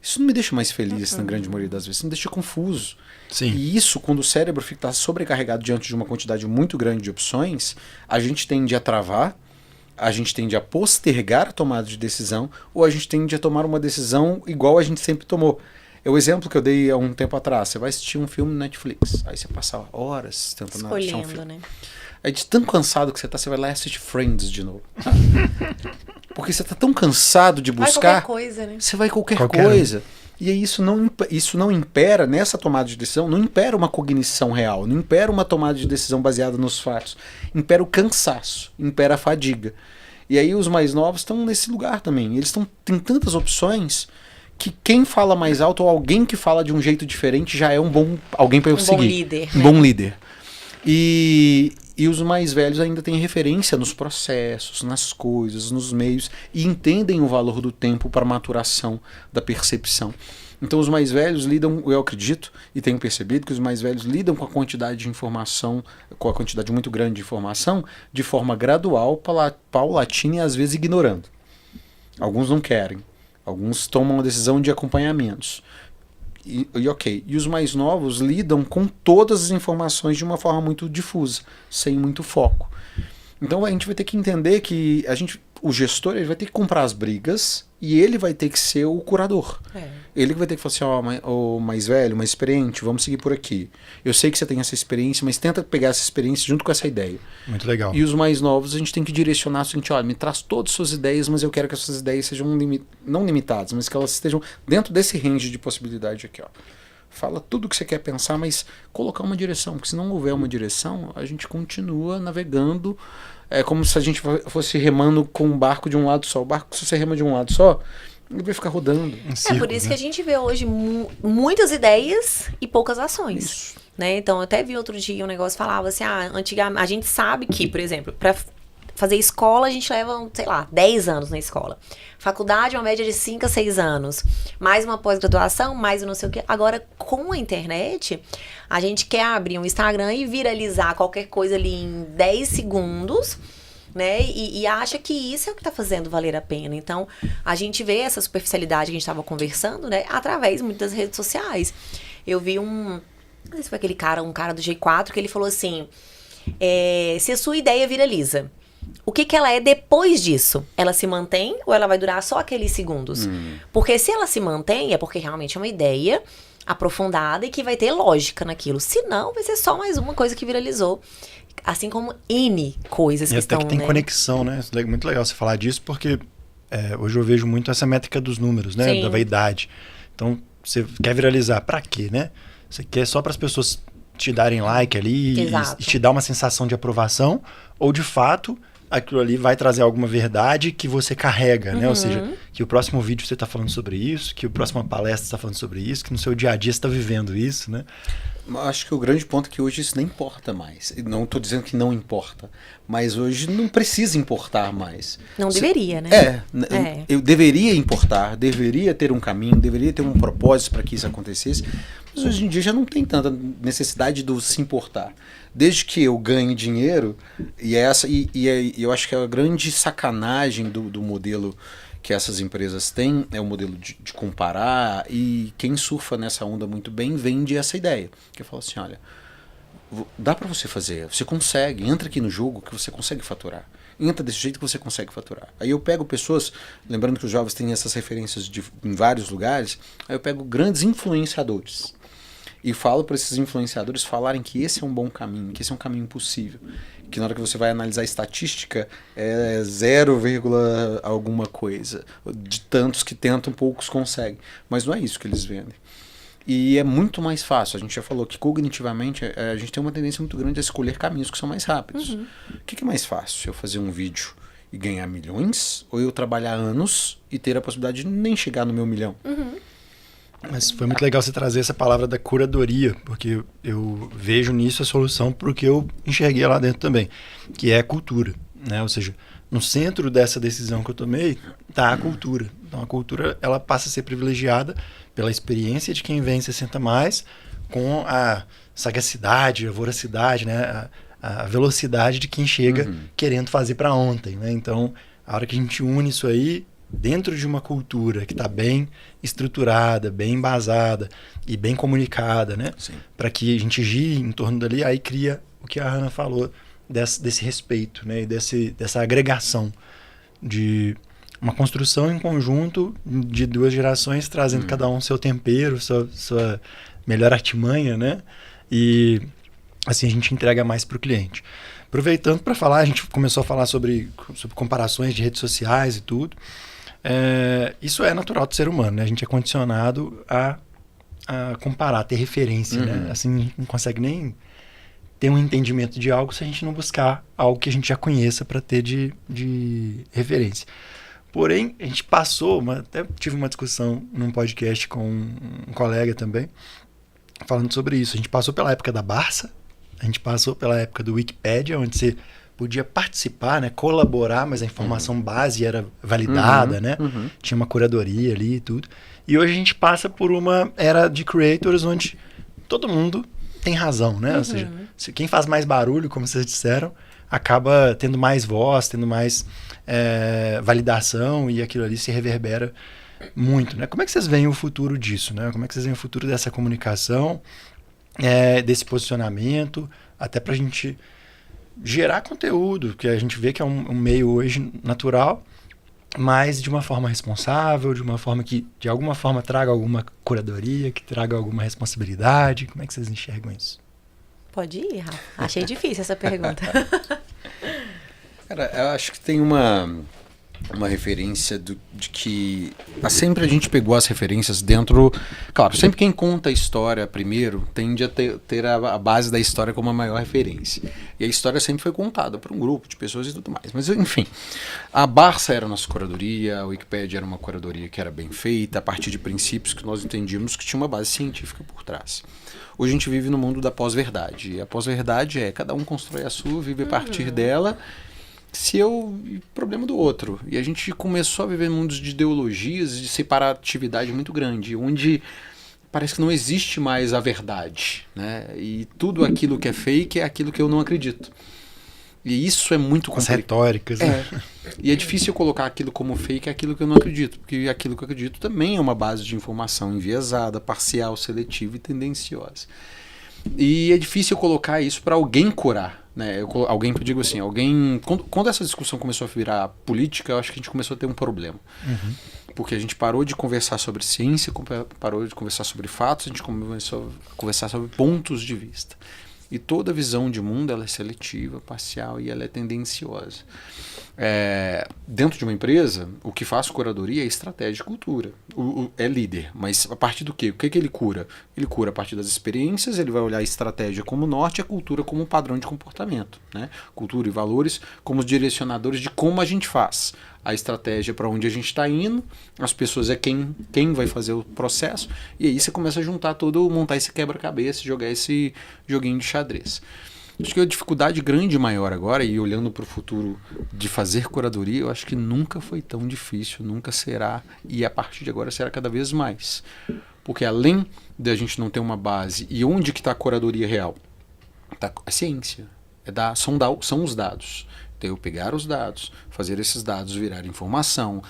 Speaker 1: isso não me deixa mais feliz na grande maioria das vezes, me deixa confuso.
Speaker 3: Sim.
Speaker 1: E isso, quando o cérebro fica sobrecarregado diante de uma quantidade muito grande de opções, a gente tende a travar, a gente tende a postergar a tomada de decisão, ou a gente tende a tomar uma decisão igual a gente sempre tomou. É o exemplo que eu dei há um tempo atrás. Você vai assistir um filme no Netflix, aí você passa horas tentando assistir um filme. Né? Aí de tão cansado que você vai lá e assiste Friends de novo. Porque você tá tão cansado de buscar, você vai qualquer coisa. E aí isso não impera, nessa tomada de decisão, não impera uma cognição real, não impera uma tomada de decisão baseada nos fatos. Impera o cansaço, impera a fadiga. E aí os mais novos estão nesse lugar também. Eles têm tantas opções que quem fala mais alto ou alguém que fala de um jeito diferente já é alguém para eu seguir.
Speaker 2: Bom líder.
Speaker 1: Um bom líder. E os mais velhos ainda têm referência nos processos, nas coisas, nos meios, e entendem o valor do tempo para a maturação da percepção. Então os mais velhos lidam, eu acredito, e tenho percebido que os mais velhos lidam com a quantidade de informação, com a quantidade muito grande de informação, de forma gradual, paulatina e às vezes ignorando. Alguns não querem, alguns tomam a decisão de acompanhamentos. E os mais novos lidam com todas as informações de uma forma muito difusa, sem muito foco. Então a gente vai ter que entender que o gestor ele vai ter que comprar as brigas e ele vai ter que ser o curador. Ele que vai ter que falar assim, ó, mais velho, mais experiente, vamos seguir por aqui. Eu sei que você tem essa experiência, mas tenta pegar essa experiência junto com essa ideia.
Speaker 3: Muito legal.
Speaker 1: E os mais novos a gente tem que direcionar o seguinte, olha, me traz todas as suas ideias, mas eu quero que essas ideias sejam não limitadas, mas que elas estejam dentro desse range de possibilidade aqui, ó. Fala tudo o que você quer pensar, mas colocar uma direção, porque se não houver uma direção, a gente continua navegando. É como se a gente fosse remando com um barco de um lado só. O barco, se você rema de um lado só, ele vai ficar rodando.
Speaker 2: Por isso que a gente vê hoje muitas ideias e poucas ações.
Speaker 1: Isso.
Speaker 2: Né? Então, eu até vi outro dia um negócio que falava assim, antigamente, a gente sabe que, por exemplo, para fazer escola, a gente leva, sei lá, 10 anos na escola. Faculdade, uma média de 5 a 6 anos. Mais uma pós-graduação, mais não sei o quê. Agora, com a internet, a gente quer abrir um Instagram e viralizar qualquer coisa ali em 10 segundos, né? E acha que isso é o que está fazendo valer a pena. Então, a gente vê essa superficialidade que a gente estava conversando, né? Através muito das redes sociais. Eu vi não sei se foi um cara do G4, que ele falou assim, se a sua ideia viraliza, o que ela é depois disso? Ela se mantém ou ela vai durar só aqueles segundos? Porque se ela se mantém, é porque realmente é uma ideia aprofundada e que vai ter lógica naquilo. Se não, vai ser só mais uma coisa que viralizou. Assim como N coisas que estão...
Speaker 3: E até que tem conexão, né? É muito legal você falar disso, porque hoje eu vejo muito essa métrica dos números, né?
Speaker 2: Sim.
Speaker 3: Da vaidade. Então, você quer viralizar pra quê, né? Você quer só para as pessoas te darem like ali e te dar uma sensação de aprovação, ou de fato aquilo ali vai trazer alguma verdade que você carrega, né? Ou seja, que o próximo vídeo você está falando sobre isso, que a próxima palestra você está falando sobre isso, que no seu dia a dia você está vivendo isso, né?
Speaker 1: Acho que o grande ponto é que hoje isso nem importa mais. Não estou dizendo que não importa, mas hoje não precisa importar mais.
Speaker 2: Não deveria, né?
Speaker 1: Eu deveria importar, deveria ter um caminho, deveria ter um propósito para que isso acontecesse, mas hoje em dia já não tem tanta necessidade do se importar. Desde que eu ganhe dinheiro, e eu acho que a grande sacanagem do modelo que essas empresas têm é o modelo de comparar, e quem surfa nessa onda muito bem vende essa ideia. Que fala assim, olha, dá para você fazer, você consegue, entra aqui no jogo que você consegue faturar. Entra desse jeito que você consegue faturar. Aí eu pego pessoas, lembrando que os jovens têm essas referências em vários lugares, aí eu pego grandes influenciadores e falo para esses influenciadores falarem que esse é um bom caminho, que esse é um caminho possível. Que na hora que você vai analisar a estatística, é 0, alguma coisa. De tantos que tentam, poucos conseguem. Mas não é isso que eles vendem. E é muito mais fácil. A gente já falou que cognitivamente a gente tem uma tendência muito grande a escolher caminhos que são mais rápidos. O que é mais fácil? Eu fazer um vídeo e ganhar milhões? Ou eu trabalhar anos e ter a possibilidade de nem chegar no meu milhão?
Speaker 3: Mas foi muito legal você trazer essa palavra da curadoria, porque eu vejo nisso a solução para o que eu enxerguei lá dentro também, que é a cultura, né? Ou seja, no centro dessa decisão que eu tomei está a cultura. Então a cultura ela passa a ser privilegiada pela experiência de quem vem 60 mais, com a sagacidade, a voracidade, né? A velocidade de quem chega querendo fazer para ontem, né? Então a hora que a gente une isso aí dentro de uma cultura que está bem estruturada, bem embasada e bem comunicada, né? Para que a gente gire em torno dali, aí cria o que a Hannah falou desse respeito, né? E dessa agregação de uma construção em conjunto de duas gerações, trazendo cada um seu tempero, sua melhor artimanha, né? E assim a gente entrega mais para o cliente. Aproveitando para falar, a gente começou a falar sobre comparações de redes sociais e tudo. Isso é natural do ser humano, né? A gente é condicionado a comparar, a ter referência, né? Assim, a gente não consegue nem ter um entendimento de algo se a gente não buscar algo que a gente já conheça para ter de referência. Porém, a gente passou, até tive uma discussão num podcast com um colega também, falando sobre isso. A gente passou pela época da Barça, a gente passou pela época do Wikipedia, onde você podia participar, né, colaborar, mas a informação base era validada, né? Tinha uma curadoria ali e tudo. E hoje a gente passa por uma era de creators onde todo mundo tem razão, né? Ou seja, quem faz mais barulho, como vocês disseram, acaba tendo mais voz, tendo mais validação, e aquilo ali se reverbera muito, né? Como é que vocês veem o futuro disso, né? Como é que vocês veem o futuro dessa comunicação, desse posicionamento, até pra gente gerar conteúdo, que a gente vê que é um meio hoje natural, mas de uma forma responsável, de uma forma que, de alguma forma, traga alguma curadoria, que traga alguma responsabilidade? Como é que vocês enxergam isso?
Speaker 2: Pode ir, Rafa. Achei difícil essa pergunta.
Speaker 1: Cara, eu acho que tem uma referência de que sempre a gente pegou as referências dentro... Claro, sempre quem conta a história primeiro tende a ter a base da história como a maior referência. E a história sempre foi contada por um grupo de pessoas e tudo mais. Mas, enfim, a Barça era a nossa curadoria, a Wikipédia era uma curadoria que era bem feita, a partir de princípios que nós entendíamos que tinha uma base científica por trás. Hoje a gente vive no mundo da pós-verdade. E a pós-verdade é cada um constrói a sua, vive a partir dela... problema do outro. E a gente começou a viver mundos de ideologias, de separatividade muito grande, onde parece que não existe mais a verdade, né? E tudo aquilo que é fake é aquilo que eu não acredito. E isso é muito
Speaker 3: complicado. As retóricas, né?
Speaker 1: E é difícil colocar aquilo como fake aquilo que eu não acredito, porque aquilo que eu acredito também é uma base de informação enviesada, parcial, seletiva e tendenciosa. E é difícil colocar isso para alguém curar, né? Alguém que eu digo assim, quando essa discussão começou a virar política, eu acho que a gente começou a ter um problema. Porque a gente parou de conversar sobre ciência, parou de conversar sobre fatos, a gente começou a conversar sobre pontos de vista. E toda visão de mundo ela é seletiva, parcial e ela é tendenciosa. Dentro de uma empresa, o que faz curadoria é estratégia e cultura. É líder, mas a partir do quê? O que ele cura? Ele cura a partir das experiências, ele vai olhar a estratégia como norte e a cultura como padrão de comportamento, né? Cultura e valores como os direcionadores de como a gente faz. A estratégia para onde a gente está indo, as pessoas é quem vai fazer o processo, e aí você começa a juntar montar esse quebra-cabeça, jogar esse joguinho de xadrez. Acho que a dificuldade grande maior agora, e olhando para o futuro de fazer curadoria, eu acho que nunca foi tão difícil, nunca será, e a partir de agora será cada vez mais. Porque além de a gente não ter uma base, e onde que está a curadoria real? Tá a ciência, são os dados. Então, eu pegar os dados, fazer esses dados virarem informação,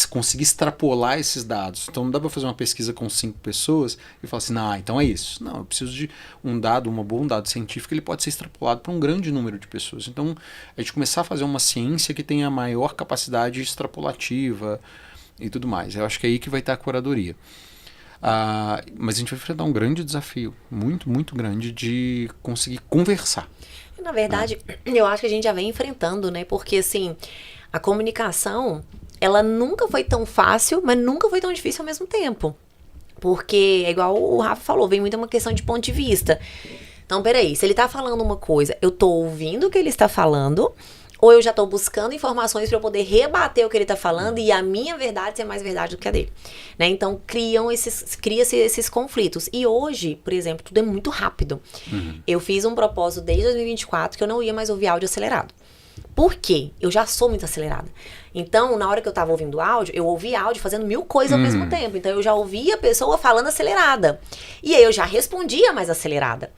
Speaker 1: conseguir extrapolar esses dados. Então não dá para fazer uma pesquisa com 5 pessoas e falar assim, então é isso. Não, eu preciso de um bom dado científico, ele pode ser extrapolado para um grande número de pessoas. Então a gente começar a fazer uma ciência que tenha maior capacidade extrapolativa e tudo mais. Eu acho que é aí que vai estar a curadoria. Mas a gente vai enfrentar um grande desafio, muito, muito grande, de conseguir conversar.
Speaker 2: Na verdade, eu acho que a gente já vem enfrentando, né? Porque, assim, a comunicação, ela nunca foi tão fácil, mas nunca foi tão difícil ao mesmo tempo. Porque, é igual o Rafa falou, vem muito uma questão de ponto de vista. Então, peraí, se ele tá falando uma coisa, eu tô ouvindo o que ele está falando, ou eu já tô buscando informações para eu poder rebater o que ele tá falando e a minha verdade ser mais verdade do que a dele, né? Então, cria-se esses conflitos. E hoje, por exemplo, tudo é muito rápido. Eu fiz um propósito desde 2024 que eu não ia mais ouvir áudio acelerado. Por quê? Eu já sou muito acelerada. Então, na hora que eu tava ouvindo áudio, eu ouvia áudio fazendo 1000 coisas ao mesmo tempo. Então, eu já ouvia a pessoa falando acelerada. E aí, eu já respondia mais acelerada.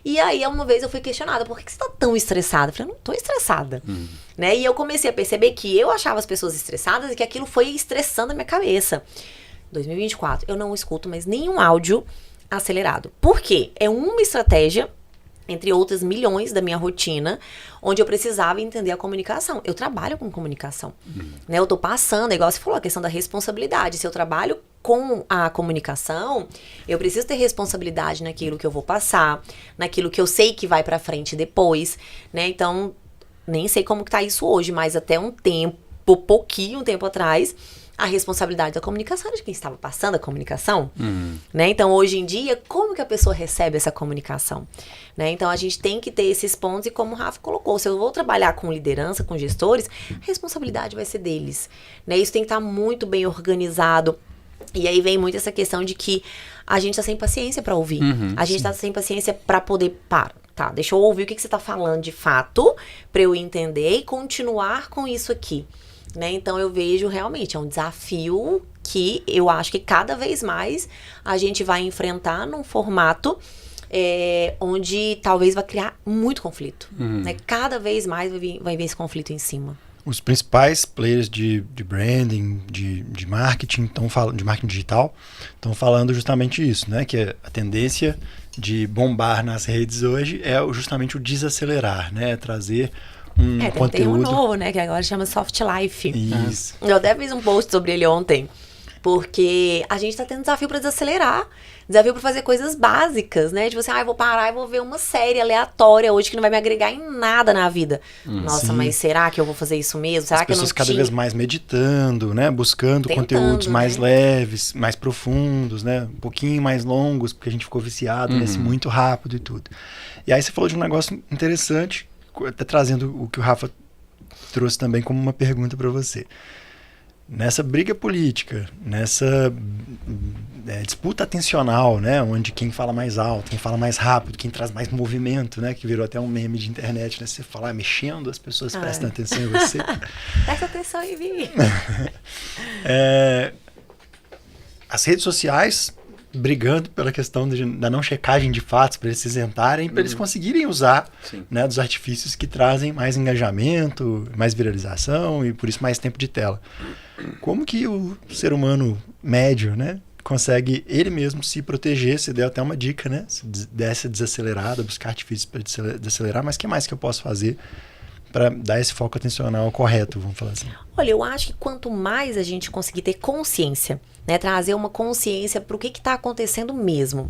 Speaker 2: E aí, uma vez eu fui questionada, por que você tá tão estressada? Eu falei, não tô estressada. Né? E eu comecei a perceber que eu achava as pessoas estressadas e que aquilo foi estressando a minha cabeça. 2024, eu não escuto mais nenhum áudio acelerado. Por quê? É uma estratégia, entre outras milhões da minha rotina, onde eu precisava entender a comunicação. Eu trabalho com comunicação. Né? Eu tô passando, igual você falou, a questão da responsabilidade. Se eu trabalho com a comunicação, eu preciso ter responsabilidade naquilo que eu vou passar, naquilo que eu sei que vai pra frente depois, né? Então, nem sei como que tá isso hoje, mas até pouquinho tempo atrás, a responsabilidade da comunicação era de quem estava passando a comunicação, né? Então, hoje em dia, como que a pessoa recebe essa comunicação? Né? Então, a gente tem que ter esses pontos e como o Rafa colocou, se eu vou trabalhar com liderança, com gestores, a responsabilidade vai ser deles, né? Isso tem que estar muito bem organizado. E aí vem muito essa questão de que a gente tá sem paciência para ouvir. A gente tá sem paciência para poder tá, deixa eu ouvir o que você tá falando de fato, para eu entender e continuar com isso aqui. Né? Então eu vejo realmente, é um desafio que eu acho que cada vez mais a gente vai enfrentar num formato onde talvez vai criar muito conflito. Né? Cada vez mais vai vir esse conflito em cima.
Speaker 3: Os principais players de branding, de marketing, de marketing digital, estão falando justamente isso, né? Que a tendência de bombar nas redes hoje é justamente o desacelerar, né? Trazer um
Speaker 2: Tem
Speaker 3: conteúdo.
Speaker 2: um novo, né? Que agora chama Soft Life.
Speaker 3: Isso.
Speaker 2: Eu até fiz um post sobre ele ontem. Porque a gente tá tendo desafio pra desacelerar. Desafio pra fazer coisas básicas, né? Tipo assim, eu vou parar e vou ver uma série aleatória hoje que não vai me agregar em nada na vida. Nossa,
Speaker 3: Sim.
Speaker 2: mas será que eu vou fazer isso mesmo? Será
Speaker 3: As
Speaker 2: que eu não
Speaker 3: pessoas cada
Speaker 2: tinha?
Speaker 3: vez mais meditando, né? Buscando
Speaker 2: Tentando,
Speaker 3: conteúdos mais
Speaker 2: né?
Speaker 3: leves, mais profundos, né? Um pouquinho mais longos, porque a gente ficou viciado nesse muito rápido e tudo. E aí você falou de um negócio interessante, até trazendo o que o Rafa trouxe também como uma pergunta para você. Nessa briga política, nessa disputa atencional, né, onde quem fala mais alto, quem fala mais rápido, quem traz mais movimento, né, que virou até um meme de internet, né, você fala mexendo, as pessoas prestam atenção em você.
Speaker 2: Presta atenção em mim.
Speaker 3: As redes sociais brigando pela questão da não checagem de fatos, para eles se isentarem, para eles conseguirem usar, né, dos artifícios que trazem mais engajamento, mais viralização e por isso mais tempo de tela. Como que o ser humano médio, né, consegue ele mesmo se proteger? Você deu até uma dica, né? Se desse desacelerada, buscar artifícios para desacelerar, mas o que mais que eu posso fazer para dar esse foco atencional correto, vamos falar assim?
Speaker 2: Olha, eu acho que quanto mais a gente conseguir ter consciência, né, trazer uma consciência para o que está acontecendo mesmo.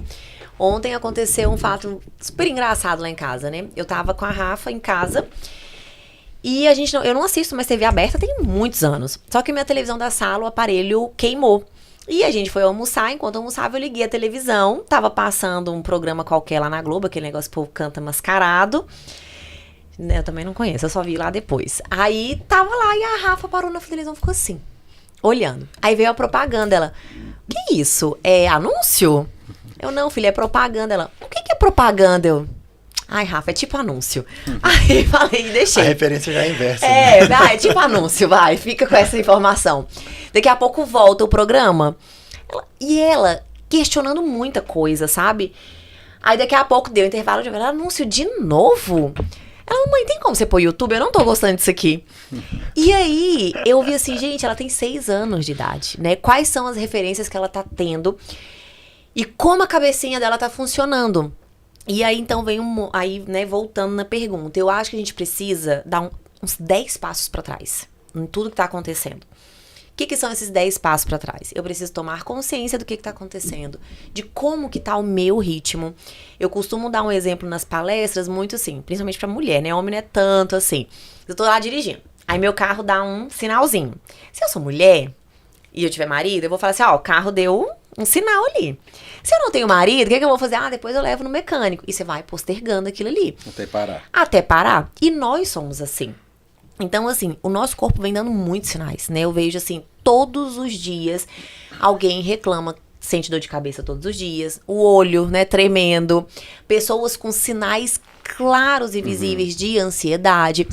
Speaker 2: Ontem aconteceu um fato super engraçado lá em casa, né? Eu tava com a Rafa em casa e eu não assisto mais TV aberta tem muitos anos. Só que minha televisão da sala, o aparelho queimou. E a gente foi almoçar, enquanto eu almoçava eu liguei a televisão, tava passando um programa qualquer lá na Globo, aquele negócio que o povo canta mascarado. Eu também não conheço, eu só vi lá depois. Aí tava lá e a Rafa parou na televisão e ficou assim, olhando. Aí veio a propaganda, ela, o que é isso? É anúncio? Eu, não, filha, é propaganda. Ela, o que é propaganda? Eu, ai, Rafa, é tipo anúncio. Aí falei, deixei.
Speaker 3: A referência já é inversa.
Speaker 2: É tipo anúncio, vai, fica com essa informação. Daqui a pouco volta o programa. Ela questionando muita coisa, sabe? Aí daqui a pouco deu intervalo de anúncio de novo? Ela, mãe, tem como você pôr YouTube? Eu não tô gostando disso aqui. E aí, eu vi assim, gente, ela tem 6 anos de idade, né? Quais são as referências que ela tá tendo e como a cabecinha dela tá funcionando. E aí, então, vem né, voltando na pergunta. Eu acho que a gente precisa dar uns 10 passos pra trás em tudo que tá acontecendo. O que são esses 10 passos para trás? Eu preciso tomar consciência do que está acontecendo, de como que tá o meu ritmo. Eu costumo dar um exemplo nas palestras muito assim, principalmente para mulher, né? Homem não é tanto assim. Eu tô lá dirigindo, aí meu carro dá um sinalzinho. Se eu sou mulher e eu tiver marido, eu vou falar assim, ó, o carro deu um sinal ali. Se eu não tenho marido, o que eu vou fazer? Depois eu levo no mecânico. E você vai postergando aquilo ali. Até parar. E nós somos assim. Então, assim, o nosso corpo vem dando muitos sinais, né? Eu vejo, assim, todos os dias alguém reclama, sente dor de cabeça todos os dias, o olho, né, tremendo, pessoas com sinais claros e visíveis de ansiedade.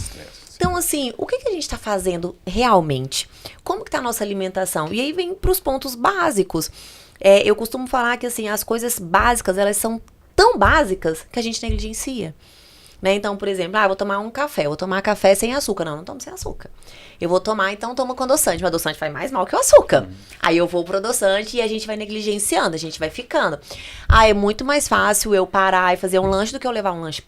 Speaker 2: Então, assim, o que a gente tá fazendo realmente? Como que tá a nossa alimentação? E aí vem pros pontos básicos. Eu costumo falar que, assim, as coisas básicas, elas são tão básicas que a gente negligencia. Né? Então, por exemplo, vou tomar um café, vou tomar café sem açúcar. Não tomo sem açúcar. Eu vou tomar, então tomo com adoçante. Mas adoçante faz mais mal que o açúcar. Aí eu vou pro adoçante e a gente vai negligenciando, a gente vai ficando. É muito mais fácil eu parar e fazer um lanche do que eu levar um lanche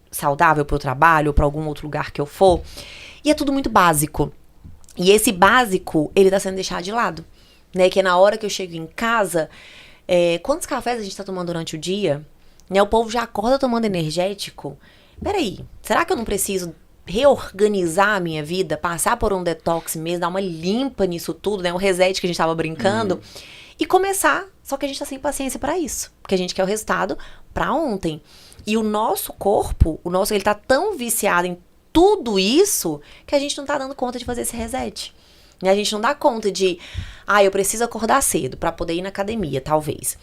Speaker 2: saudável pro trabalho ou pra algum outro lugar que eu for. E é tudo muito básico. E esse básico, ele tá sendo deixado de lado. Né? Que é na hora que eu chego em casa, quantos cafés a gente tá tomando durante o dia? Né? O povo já acorda tomando energético. Peraí, será que eu não preciso reorganizar a minha vida, passar por um detox mesmo, dar uma limpa nisso tudo, né? Um reset que a gente tava brincando e começar, só que a gente tá sem paciência pra isso, porque a gente quer o resultado pra ontem. E o nosso corpo, ele tá tão viciado em tudo isso que a gente não tá dando conta de fazer esse reset. E a gente não dá conta de, eu preciso acordar cedo pra poder ir na academia, talvez.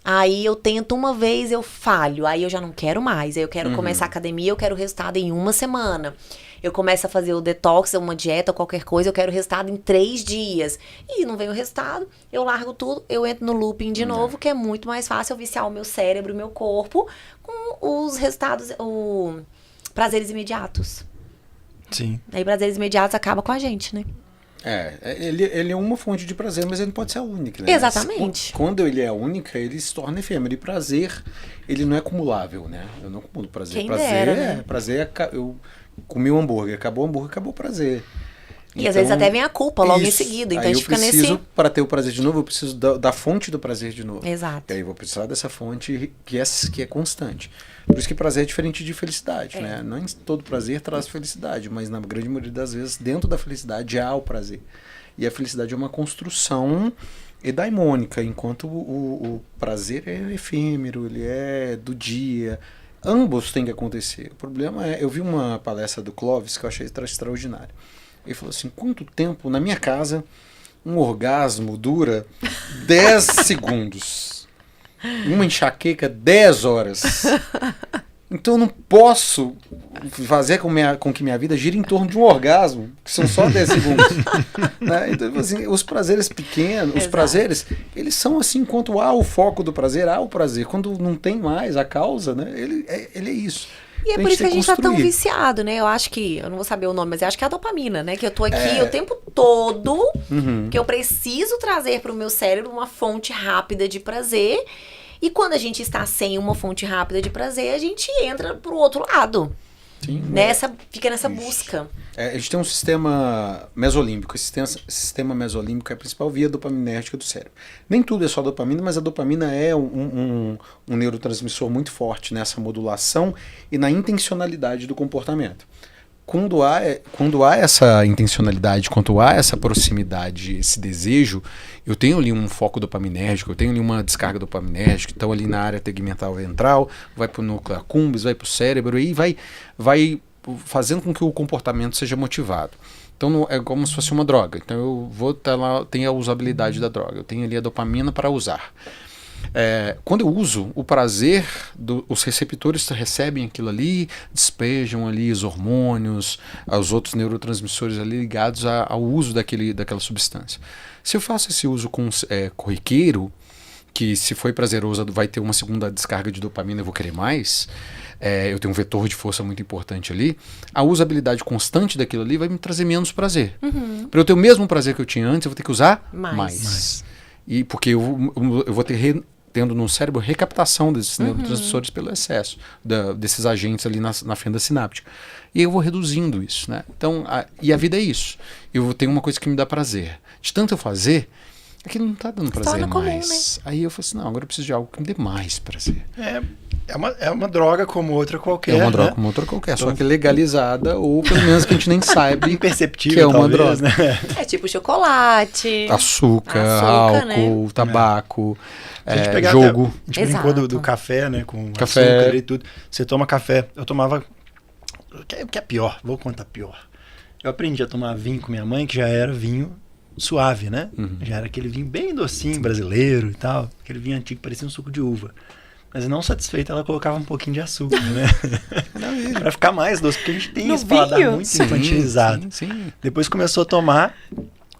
Speaker 2: Aí eu tento uma vez, eu falho, aí eu já não quero mais, aí eu quero começar a academia, eu quero o resultado em 1 semana. Eu começo a fazer o detox, uma dieta, qualquer coisa, eu quero o resultado em 3 dias. E não vem o resultado, eu largo tudo, eu entro no looping de novo, que é muito mais fácil eu viciar o meu cérebro, o meu corpo, com os resultados, prazeres imediatos.
Speaker 3: Sim.
Speaker 2: Aí prazeres imediatos acaba com a gente, né?
Speaker 1: Ele é uma fonte de prazer, mas ele não pode ser a única, né?
Speaker 2: Exatamente.
Speaker 1: Quando ele é a única, ele se torna efêmero. E prazer, ele não é acumulável, né? Eu não acumulo prazer.
Speaker 2: Quem
Speaker 1: prazer
Speaker 2: dera, né?
Speaker 1: Prazer eu comi o hambúrguer, acabou o hambúrguer, acabou o prazer.
Speaker 2: E às vezes até vem a culpa logo em seguida. Então a gente fica nesse...
Speaker 1: para ter o prazer de novo, eu preciso da fonte do prazer de novo.
Speaker 2: Exato.
Speaker 1: E aí eu vou precisar dessa fonte que é constante. Por isso que prazer é diferente de felicidade, né? Não todo prazer traz felicidade, mas na grande maioria das vezes, dentro da felicidade há o prazer. E a felicidade é uma construção eudaimônica, enquanto o prazer é efêmero, ele é do dia. Ambos têm que acontecer. O problema é, eu vi uma palestra do Clóvis que eu achei extraordinária. Ele falou assim, quanto tempo na minha casa um orgasmo dura 10 segundos? Uma enxaqueca 10 horas. Então eu não posso fazer com que minha vida gire em torno de um orgasmo, que são só 10 segundos. Né? Então, assim, os prazeres pequenos, os prazeres, eles são assim, enquanto há o foco do prazer, há o prazer. Quando não tem mais a causa, né? ele é isso.
Speaker 2: E é por isso que a gente tá tão viciado, né? Eu acho que, eu não vou saber o nome, mas eu acho que é a dopamina, né? Que eu tô aqui o tempo todo, que eu preciso trazer pro meu cérebro uma fonte rápida de prazer. E quando a gente está sem uma fonte rápida de prazer, a gente entra pro outro lado.
Speaker 1: Sim,
Speaker 2: fica nessa busca.
Speaker 1: A gente tem um sistema mesolímbico. Esse sistema mesolímbico é a principal via dopaminérgica do cérebro. Nem tudo é só dopamina, mas a dopamina é um neurotransmissor muito forte nessa modulação e na intencionalidade do comportamento. Quando há essa intencionalidade, quando há essa proximidade, esse desejo, eu tenho ali um foco dopaminérgico, eu tenho ali uma descarga dopaminérgica, então ali na área tegmental ventral, vai para o núcleo accumbens, vai para o cérebro e vai fazendo com que o comportamento seja motivado. Então é como se fosse uma droga. Então eu vou ter lá, tem a usabilidade da droga, eu tenho ali a dopamina para usar. Quando eu uso, o prazer, os receptores recebem aquilo ali, despejam ali os hormônios, os outros neurotransmissores ali ligados ao uso daquela substância. Se eu faço esse uso corriqueiro, que se foi prazeroso vai ter uma segunda descarga de dopamina, eu vou querer mais, eu tenho um vetor de força muito importante ali, a usabilidade constante daquilo ali vai me trazer menos prazer. Para eu ter o mesmo prazer que eu tinha antes, eu vou ter que usar mais. E porque eu vou tendo no cérebro recaptação desses neurotransmissores pelo excesso desses agentes ali na fenda sináptica. E eu vou reduzindo isso, né? Então, e a vida é isso. Eu tenho uma coisa que me dá prazer. De tanto eu fazer, aquilo não está dando prazer mais. Comum, né? Aí eu falei assim, não, agora eu preciso de algo que me dê mais prazer.
Speaker 3: É uma droga como outra qualquer.
Speaker 1: É uma droga como outra qualquer, então, só que legalizada, ou pelo menos que a gente nem sabe
Speaker 3: imperceptível,
Speaker 1: que é uma
Speaker 3: talvez,
Speaker 1: droga.
Speaker 3: Né?
Speaker 2: É tipo chocolate,
Speaker 1: açúcar, álcool, né? Tabaco, jogo.
Speaker 3: A gente brincou do café, né? Com açúcar e tudo. Você toma café. Eu tomava... O que é pior? Vou contar pior. Eu aprendi a tomar vinho com minha mãe, que já era vinho suave, né? Já era aquele vinho bem docinho, brasileiro e tal. Aquele vinho antigo, parecia um suco de uva. Mas não satisfeita, ela colocava um pouquinho de açúcar, né? Pra ficar mais doce, porque a gente tem esse paladar muito infantilizado.
Speaker 1: Sim.
Speaker 3: Depois começou a tomar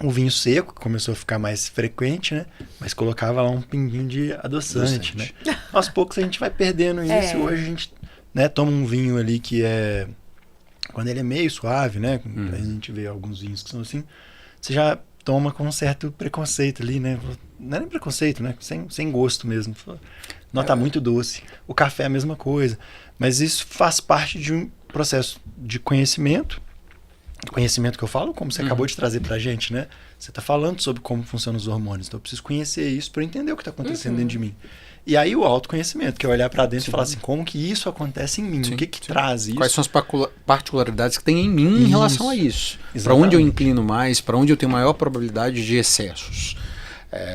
Speaker 3: um vinho seco, começou a ficar mais frequente, né? Mas colocava lá um pinguinho de adoçante, né? Aos poucos a gente vai perdendo isso. Hoje a gente, né, toma um vinho ali que é... Quando ele é meio suave, né? A gente vê alguns vinhos que são assim. Você já toma com um certo preconceito ali, né? Não é nem preconceito, né? Sem gosto mesmo. Não, tá muito doce. O café é a mesma coisa. Mas isso faz parte de um processo de conhecimento. Conhecimento que eu falo, como você acabou de trazer pra gente, né? Você tá falando sobre como funcionam os hormônios. Então eu preciso conhecer isso para entender o que tá acontecendo dentro de mim. E aí o autoconhecimento, que é olhar para dentro e falar assim, como que isso acontece em mim? O que traz isso?
Speaker 1: Quais são as particularidades que tem em mim em relação a isso? Para onde eu inclino mais, para onde eu tenho maior probabilidade de excessos?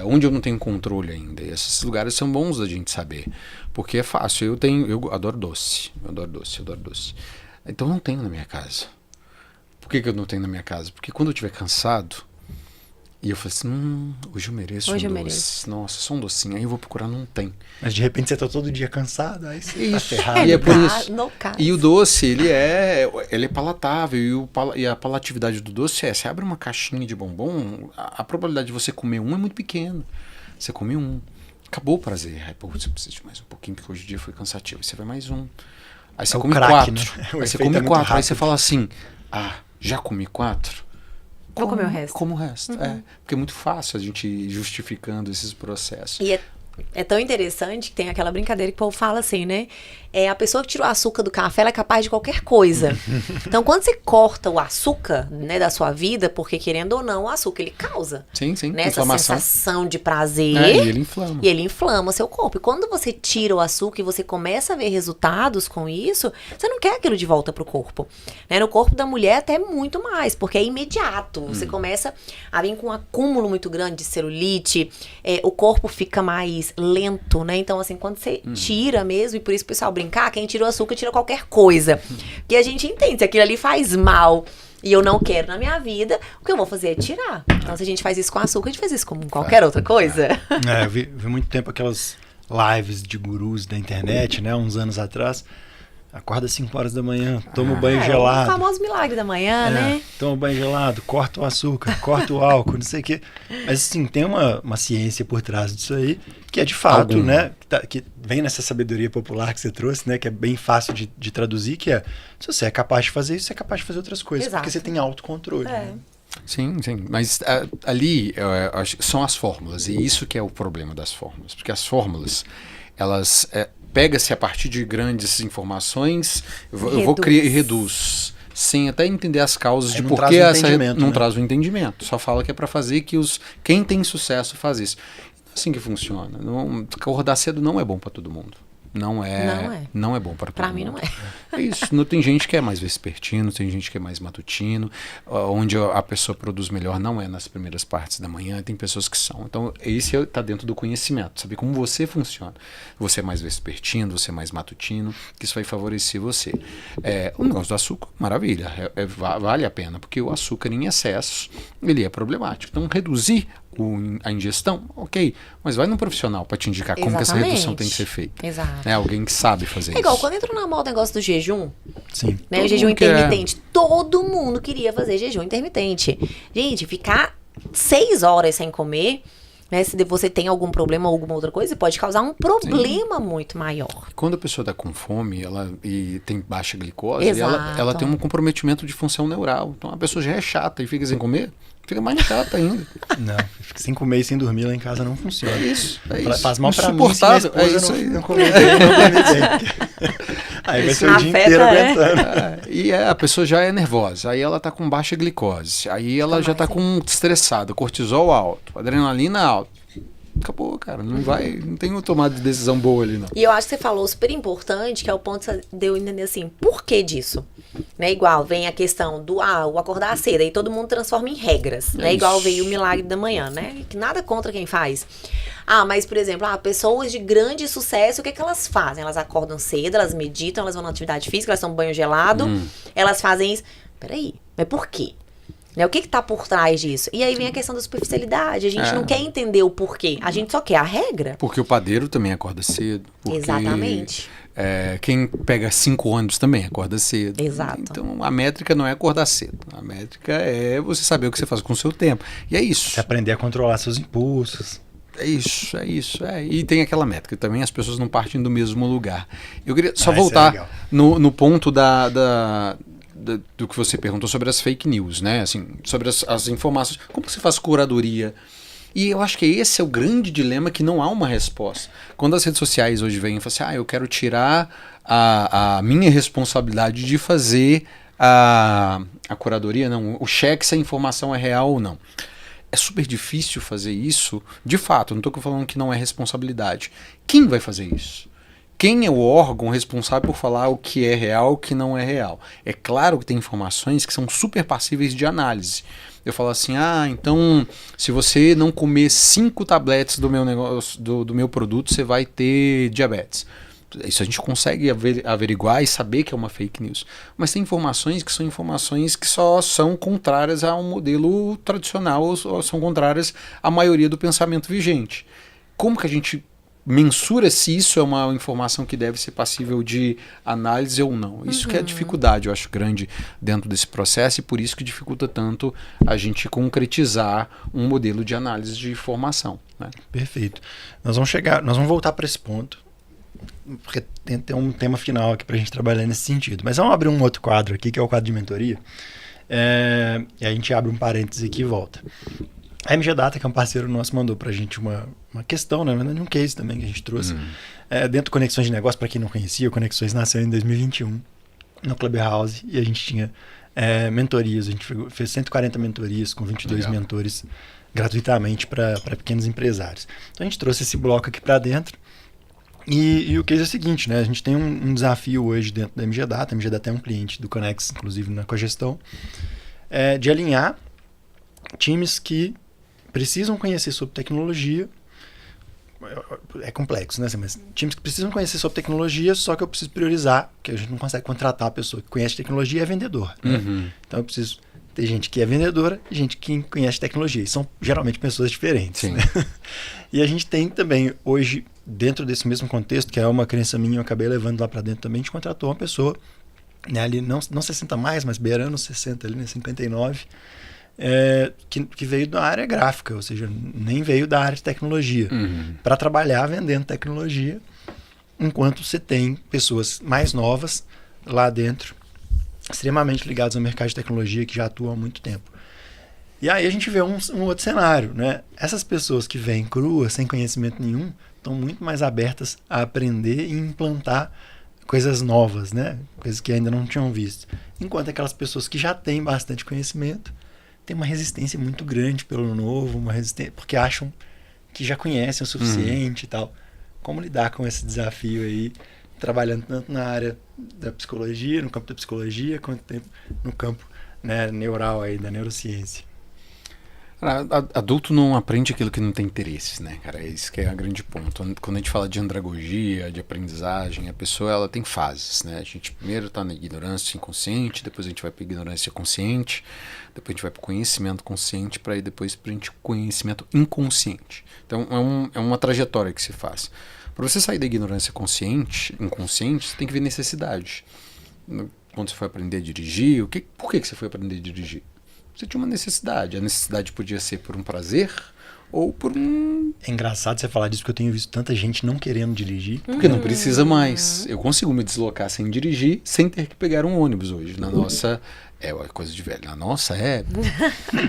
Speaker 1: Onde eu não tenho controle ainda. E esses lugares são bons da gente saber. Porque é fácil. Eu adoro doce. Eu adoro doce. Então não tenho na minha casa. Por que eu não tenho na minha casa? Porque quando eu estiver cansado, e eu falei assim, hoje eu mereço um doce. Nossa, só um docinho. Aí eu vou procurar, não tem.
Speaker 3: Mas de repente você tá todo dia cansado, aí você tá ferrado.
Speaker 1: E é por isso. E o doce, ele é palatável. E a palatividade do doce você abre uma caixinha de bombom, a probabilidade de você comer um é muito pequena. Você come um, acabou o prazer. Aí, você precisa de mais um pouquinho, porque hoje o dia foi cansativo. Aí você vai mais um. Aí você come quatro. Né? Aí você come quatro. Aí você fala assim, já comi 4?
Speaker 2: Vou comer o resto.
Speaker 1: Como o resto, Porque é muito fácil a gente ir justificando esses processos.
Speaker 2: E É tão interessante que tem aquela brincadeira que o povo fala assim, né? A pessoa que tirou o açúcar do café, ela é capaz de qualquer coisa. Então, quando você corta o açúcar, né, da sua vida, porque querendo ou não, o açúcar ele causa.
Speaker 1: Sim,
Speaker 2: né, essa sensação de prazer.
Speaker 1: E ele inflama.
Speaker 2: E ele inflama o seu corpo. E quando você tira o açúcar e você começa a ver resultados com isso, você não quer aquilo de volta pro corpo. Né? No corpo da mulher até muito mais, porque é imediato. Você começa a vir com um acúmulo muito grande de celulite, o corpo fica mais lento, né? Então, assim, quando você tira mesmo, e por isso o pessoal brincar, quem tira o açúcar tira qualquer coisa. Porque a gente entende, se aquilo ali faz mal e eu não quero na minha vida, o que eu vou fazer é tirar. Então, se a gente faz isso com açúcar, a gente faz isso com qualquer outra coisa.
Speaker 3: Eu vi muito tempo aquelas lives de gurus da internet, né? Uns anos atrás. Acorda às 5 horas da manhã, toma um banho gelado.
Speaker 2: O famoso milagre da manhã, né?
Speaker 3: Toma um banho gelado, corta o açúcar, corta o álcool, não sei o quê. Mas assim, tem uma ciência por trás disso aí, que é de fato, né? Que vem nessa sabedoria popular que você trouxe, né? Que é bem fácil de traduzir, que é, se você é capaz de fazer isso, você é capaz de fazer outras coisas. Exato. Porque você tem autocontrole. Né?
Speaker 1: Sim, sim. Mas ali são as fórmulas, e isso que é o problema das fórmulas. Porque as fórmulas, elas... pega-se a partir de grandes informações, eu vou criar e reduz, sem até entender as causas de por que essa não traz o entendimento. Só fala que é para fazer que quem tem sucesso faz isso. Não é assim que funciona. Acordar cedo não é bom para todo mundo. Não é bom para todo mundo.
Speaker 2: Para mim não é.
Speaker 1: É isso. Não tem gente que é mais vespertino, tem gente que é mais matutino. Onde a pessoa produz melhor não é nas primeiras partes da manhã, tem pessoas que são. Então, esse está dentro do conhecimento, saber como você funciona. Você é mais vespertino, você é mais matutino, que isso vai favorecer você. O negócio do açúcar, maravilha, vale a pena, porque o açúcar em excesso, ele é problemático. Então, reduzir a ingestão, ok, mas vai num profissional para te indicar como que essa redução tem que ser feita.
Speaker 2: Exato.
Speaker 1: Alguém que sabe fazer isso.
Speaker 2: É igual quando entrou na moda o negócio do jejum.
Speaker 3: Sim.
Speaker 2: Né, o jejum intermitente. Todo mundo queria fazer jejum intermitente. Gente, ficar 6 horas sem comer, né, se você tem algum problema ou alguma outra coisa, pode causar um problema muito maior.
Speaker 1: Quando a pessoa está com fome e tem baixa glicose, ela tem um comprometimento de função neural. Então a pessoa já é chata e fica sem comer, fica mais chata ainda.
Speaker 3: Não, sem comer e sem dormir lá em casa não funciona.
Speaker 1: É isso.
Speaker 3: Faz mal pra mim,
Speaker 1: é isso aí.
Speaker 3: Não comer bem, não dormir bem. Aí vai ser o dia inteiro aguentando.
Speaker 1: E a pessoa já é nervosa, aí ela tá com baixa glicose, aí ela já tá com estressada, cortisol alto, adrenalina alto. Acabou, cara. Não tem uma tomada de decisão boa ali, não.
Speaker 2: E eu acho que você falou super importante, que é o ponto de eu entender assim, por que disso? Né? Igual vem a questão do o acordar cedo, aí todo mundo transforma em regras, né? Igual veio o milagre da manhã, né? Que nada contra quem faz. Mas, por exemplo, pessoas de grande sucesso, o que elas fazem? Elas acordam cedo, elas meditam, elas vão na atividade física, elas tomam banho gelado, elas fazem isso. Peraí, mas por quê? O que está por trás disso? E aí vem a questão da superficialidade. A gente não quer entender o porquê. A gente só quer a regra.
Speaker 1: Porque o padeiro também acorda cedo.
Speaker 2: Exatamente.
Speaker 1: Quem pega 5 ônibus também acorda cedo.
Speaker 2: Exato.
Speaker 1: Então, a métrica não é acordar cedo. A métrica é você saber o que você faz com o seu tempo. E é isso.
Speaker 3: Você aprender a controlar seus impulsos.
Speaker 1: É isso. E tem aquela métrica. Também as pessoas não partem do mesmo lugar. Eu queria só voltar no ponto do que você perguntou sobre as fake news, né? Assim, sobre as informações. Como você faz curadoria? E eu acho que esse é o grande dilema, que não há uma resposta. Quando as redes sociais hoje vêm e falam assim, eu quero tirar a minha responsabilidade de fazer a curadoria, não, o cheque se a informação é real ou não. É super difícil fazer isso, de fato, não estou falando que não é responsabilidade. Quem vai fazer isso? Quem é o órgão responsável por falar o que é real e o que não é real? É claro que tem informações que são super passíveis de análise. Eu falo assim, então se você não comer 5 tabletes do meu negócio, do meu produto, você vai ter diabetes. Isso a gente consegue averiguar e saber que é uma fake news. Mas tem informações que só são contrárias a um modelo tradicional ou são contrárias à maioria do pensamento vigente. Como que a gente mensura se isso é uma informação que deve ser passível de análise ou não? Isso que é a dificuldade, eu acho, grande dentro desse processo, e por isso que dificulta tanto a gente concretizar um modelo de análise de informação, né?
Speaker 3: Perfeito. Nós vamos voltar para esse ponto, porque tem um tema final aqui para a gente trabalhar nesse sentido. Mas vamos abrir um outro quadro aqui, que é o quadro de mentoria. E a gente abre um parênteses aqui e volta. A MG Data, que é um parceiro nosso, mandou pra gente uma questão, na verdade um case também que a gente trouxe. Dentro do Conexões de Negócio, para quem não conhecia, o Conexões nasceu em 2021 no Clubhouse e a gente tinha mentorias. A gente fez 140 mentorias com 22 mentores gratuitamente para pequenos empresários. Então a gente trouxe esse bloco aqui para dentro. E o case é o seguinte, né? A gente tem um desafio hoje dentro da MG Data. A MG Data é um cliente do Connex, inclusive na cogestão, de alinhar times que precisam conhecer sobre tecnologia. É complexo, né? Mas times que precisam conhecer sobre tecnologia, só que eu preciso priorizar, porque a gente não consegue contratar a pessoa que conhece tecnologia e é vendedor. Né? Então eu preciso ter gente que é vendedora e gente que conhece tecnologia. E são geralmente pessoas diferentes. Né? E a gente tem também, hoje, dentro desse mesmo contexto, que é uma crença minha, eu acabei levando lá para dentro também, a gente contratou uma pessoa, né, ali não 60 mais, mas beirando 60 ali, né, 59, que veio da área gráfica, ou seja, nem veio da área de tecnologia, para trabalhar vendendo tecnologia, enquanto você tem pessoas mais novas lá dentro, extremamente ligadas ao mercado de tecnologia, que já atuam há muito tempo. E aí a gente vê um outro cenário, né? Essas pessoas que vêm cruas, sem conhecimento nenhum, estão muito mais abertas a aprender e implantar coisas novas, né? Coisas que ainda não tinham visto. Enquanto aquelas pessoas que já têm bastante conhecimento têm uma resistência muito grande pelo novo, uma resistência porque acham que já conhecem o suficiente e tal. Como lidar com esse desafio aí, trabalhando tanto na área da psicologia, no campo da psicologia, quanto no campo, né, neural aí, da neurociência?
Speaker 1: Adulto não aprende aquilo que não tem interesses, né, cara? Esse que é o grande ponto. Quando a gente fala de andragogia, de aprendizagem, a pessoa ela tem fases, né? A gente primeiro está na ignorância inconsciente, depois a gente vai para a ignorância consciente, depois a gente vai para o conhecimento consciente, para ir depois para o conhecimento inconsciente. Então é uma trajetória que se faz. Para você sair da ignorância inconsciente, você tem que ver necessidade. Quando você foi aprender a dirigir, por que você foi aprender a dirigir? Você tinha uma necessidade. A necessidade podia ser por um prazer ou por um...
Speaker 3: É engraçado você falar disso, porque eu tenho visto tanta gente não querendo dirigir.
Speaker 1: Porque não precisa mais. Eu consigo me deslocar sem dirigir, sem ter que pegar um ônibus hoje. Na nossa... É coisa de velho. Na nossa época,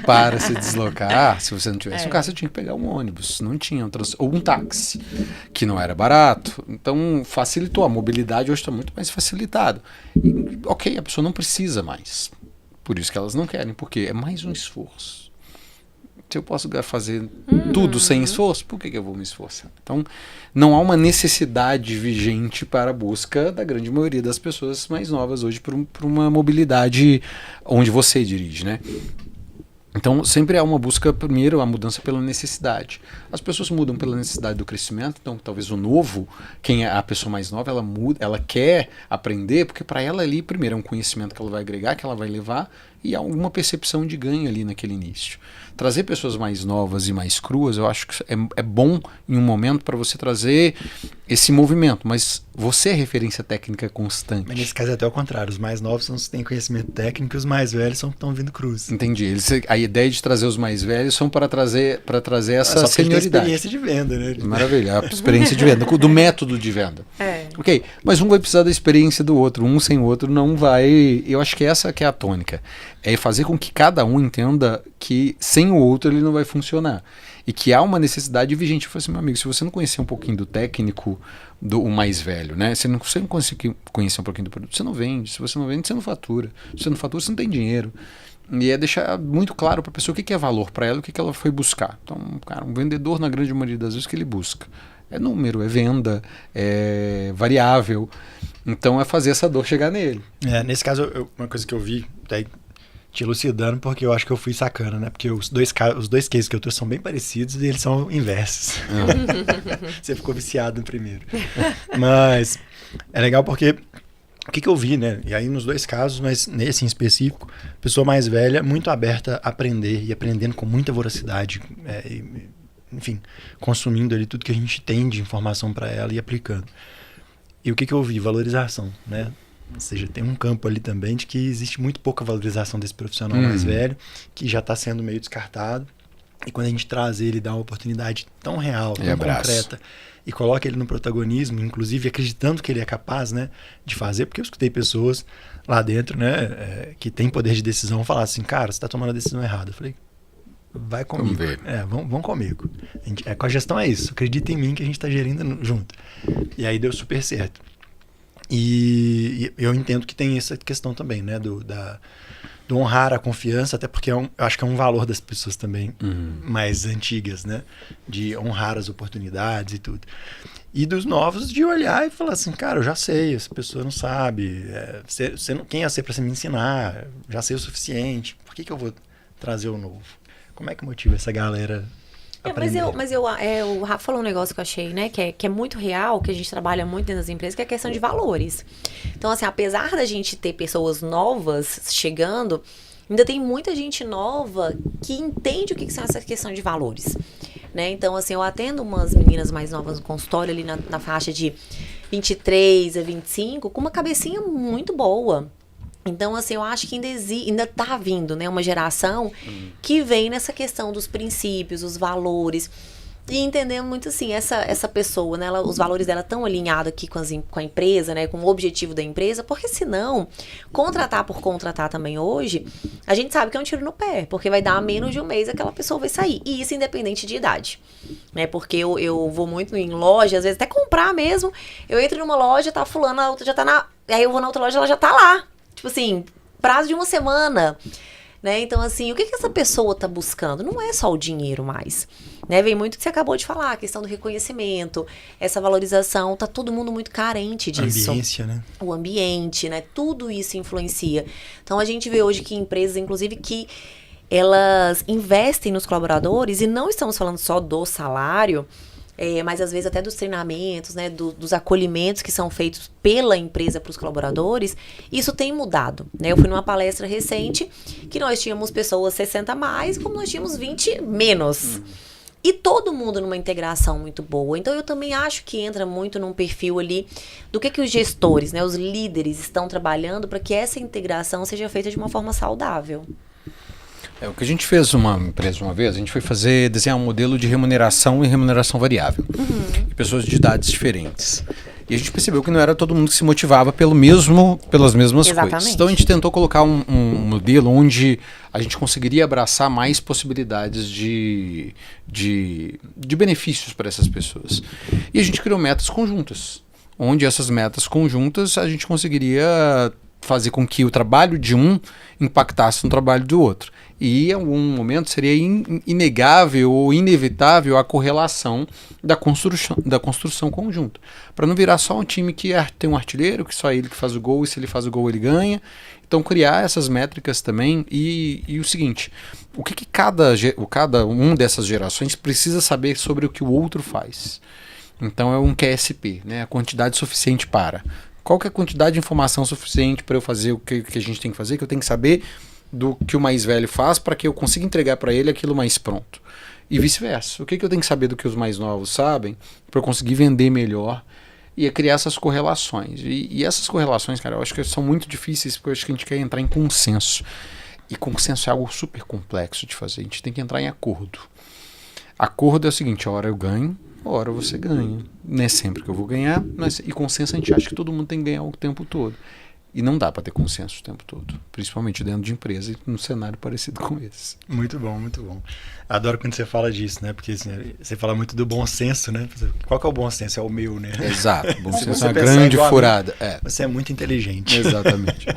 Speaker 1: para se deslocar, se você não tivesse um carro, você tinha que pegar um ônibus. Não tinha ou um táxi, que não era barato. Então, facilitou. A mobilidade hoje está muito mais facilitada. E, ok, a pessoa não precisa mais. Por isso que elas não querem, porque é mais um esforço. Se eu posso fazer tudo sem esforço, por que eu vou me esforçar? Então, não há uma necessidade vigente para a busca da grande maioria das pessoas mais novas hoje por uma mobilidade onde você dirige, né? Então, sempre há uma busca, primeiro, a mudança pela necessidade. As pessoas mudam pela necessidade do crescimento, então talvez o novo, quem é a pessoa mais nova, ela muda, ela quer aprender, porque para ela ali, primeiro, é um conhecimento que ela vai agregar, que ela vai levar, e há alguma percepção de ganho ali naquele início. Trazer pessoas mais novas e mais cruas, eu acho que é bom em um momento para você trazer esse movimento, mas você é referência técnica constante.
Speaker 3: Mas nesse caso é até o contrário, os mais novos são os que têm conhecimento técnico e os mais velhos são que estão vindo cruz.
Speaker 1: Entendi. A ideia de trazer os mais velhos são para trazer essa senioridade.
Speaker 3: Experiência de venda, né?
Speaker 1: Maravilha, a experiência de venda, do método de venda. Ok, mas um vai precisar da experiência do outro, um sem o outro não vai... Eu acho que essa que é a tônica. É fazer com que cada um entenda que sem o outro ele não vai funcionar. E que há uma necessidade vigente. Eu falei assim, meu amigo, se você não conhecer um pouquinho do técnico, o mais velho, né? Se você não conseguir conhecer um pouquinho do produto, você não vende. Se você não vende, você não fatura. Se você não fatura, você não tem dinheiro. E é deixar muito claro para a pessoa o que é valor para ela e o que ela foi buscar. Então, cara, um vendedor, na grande maioria das vezes, que ele busca é número, é venda, é variável. Então, é fazer essa dor chegar nele.
Speaker 3: Nesse caso, uma coisa que eu vi, até te elucidando, porque eu acho que eu fui sacana, né? Porque os dois cases que eu trouxe são bem parecidos e eles são inversos. Você ficou viciado no primeiro. Mas é legal porque o que eu vi, né? E aí nos dois casos, mas nesse em específico, pessoa mais velha, muito aberta a aprender e aprendendo com muita voracidade, enfim, consumindo ali tudo que a gente tem de informação para ela e aplicando. E o que eu vi? Valorização, né? Ou seja, tem um campo ali também de que existe muito pouca valorização desse profissional mais velho, que já está sendo meio descartado. E quando a gente traz ele, dá uma oportunidade tão real, tão concreta, e coloca ele no protagonismo, inclusive acreditando que ele é capaz, né, de fazer, porque eu escutei pessoas lá dentro, né, que têm poder de decisão, falar assim, cara, você está tomando a decisão errada. Eu falei, vai comigo.
Speaker 1: Vamos ver.
Speaker 3: Vamos comigo. Com a gestão é isso. Acredita em mim que a gente está gerindo junto. E aí deu super certo. E eu entendo que tem essa questão também, né? Do honrar a confiança, até porque eu acho que é um valor das pessoas também mais antigas, né? De honrar as oportunidades e tudo. E dos novos de olhar e falar assim, cara, eu já sei, essa pessoa não sabe, quem é você para me ensinar? Já sei o suficiente, por que eu vou trazer o novo? Como é que motiva essa galera?
Speaker 2: O Rafa falou um negócio que eu achei, né, que é muito real, que a gente trabalha muito dentro das empresas, que é a questão de valores. Então, assim, apesar da gente ter pessoas novas chegando, ainda tem muita gente nova que entende o que são essa questão de valores, né? Então, assim, eu atendo umas meninas mais novas no consultório, ali na faixa de 23 a 25, com uma cabecinha muito boa. Então, assim, eu acho que ainda tá vindo, né, uma geração que vem nessa questão dos princípios, os valores, e entendendo muito, assim, essa pessoa, né, os valores dela estão alinhados aqui com a empresa, né, com o objetivo da empresa, porque senão, contratar por contratar também hoje, a gente sabe que é um tiro no pé, porque vai dar menos de um mês aquela pessoa vai sair, e isso independente de idade, né, porque eu vou muito em loja, às vezes até comprar mesmo, eu entro numa loja, tá fulano, a outra já tá aí eu vou na outra loja, ela já tá lá. Tipo assim, prazo de uma semana, né? Então, assim, o que essa pessoa tá buscando? Não é só o dinheiro mais, né? Vem muito o que você acabou de falar, a questão do reconhecimento, essa valorização, tá todo mundo muito carente disso.
Speaker 3: Ambiência, né?
Speaker 2: O ambiente, né? Tudo isso influencia. Então, a gente vê hoje que empresas, inclusive, que elas investem nos colaboradores, e não estamos falando só do salário, mas às vezes até dos treinamentos, né, dos acolhimentos que são feitos pela empresa para os colaboradores, isso tem mudado, né? Eu fui numa palestra recente que nós tínhamos pessoas 60 a mais, como nós tínhamos 20 menos. E todo mundo numa integração muito boa. Então eu também acho que entra muito num perfil ali do que os gestores, né, os líderes estão trabalhando para que essa integração seja feita de uma forma saudável.
Speaker 1: O que a gente fez uma empresa uma vez, a gente foi desenhar um modelo de remuneração e remuneração variável. De pessoas de idades diferentes. E a gente percebeu que não era todo mundo que se motivava pelas mesmas
Speaker 2: Exatamente.
Speaker 1: coisas. Então a gente tentou colocar um modelo onde a gente conseguiria abraçar mais possibilidades de benefícios para essas pessoas. E a gente criou metas conjuntas, onde essas metas conjuntas a gente conseguiria fazer com que o trabalho de um impactasse no trabalho do outro. E em algum momento seria inegável ou inevitável a correlação da construção conjunta. Para não virar só um time que tem um artilheiro, que só ele que faz o gol, e se ele faz o gol ele ganha. Então criar essas métricas também. E o seguinte, o que cada um dessas gerações precisa saber sobre o que o outro faz. Então é um QSP, né? A quantidade suficiente para. Qual que é a quantidade de informação suficiente para eu fazer o que a gente tem que fazer, que eu tenho que saber do que o mais velho faz para que eu consiga entregar para ele aquilo mais pronto. E vice-versa. O que eu tenho que saber do que os mais novos sabem para eu conseguir vender melhor e criar essas correlações. E essas correlações, cara, eu acho que são muito difíceis porque eu acho que a gente quer entrar em consenso. E consenso é algo super complexo de fazer. A gente tem que entrar em acordo. Acordo é o seguinte, a hora eu ganho, a hora você ganha. Não é sempre que eu vou ganhar, e consenso a gente acha que todo mundo tem que ganhar o tempo todo. E não dá para ter consenso o tempo todo, principalmente dentro de empresa e num cenário parecido com esse.
Speaker 3: Muito bom, muito bom. Adoro quando você fala disso, né? Porque assim, você fala muito do bom senso, né? Qual que é o bom senso? É o meu, né?
Speaker 1: Exato, bom senso é uma grande furada.
Speaker 3: Você é muito inteligente.
Speaker 1: Exatamente.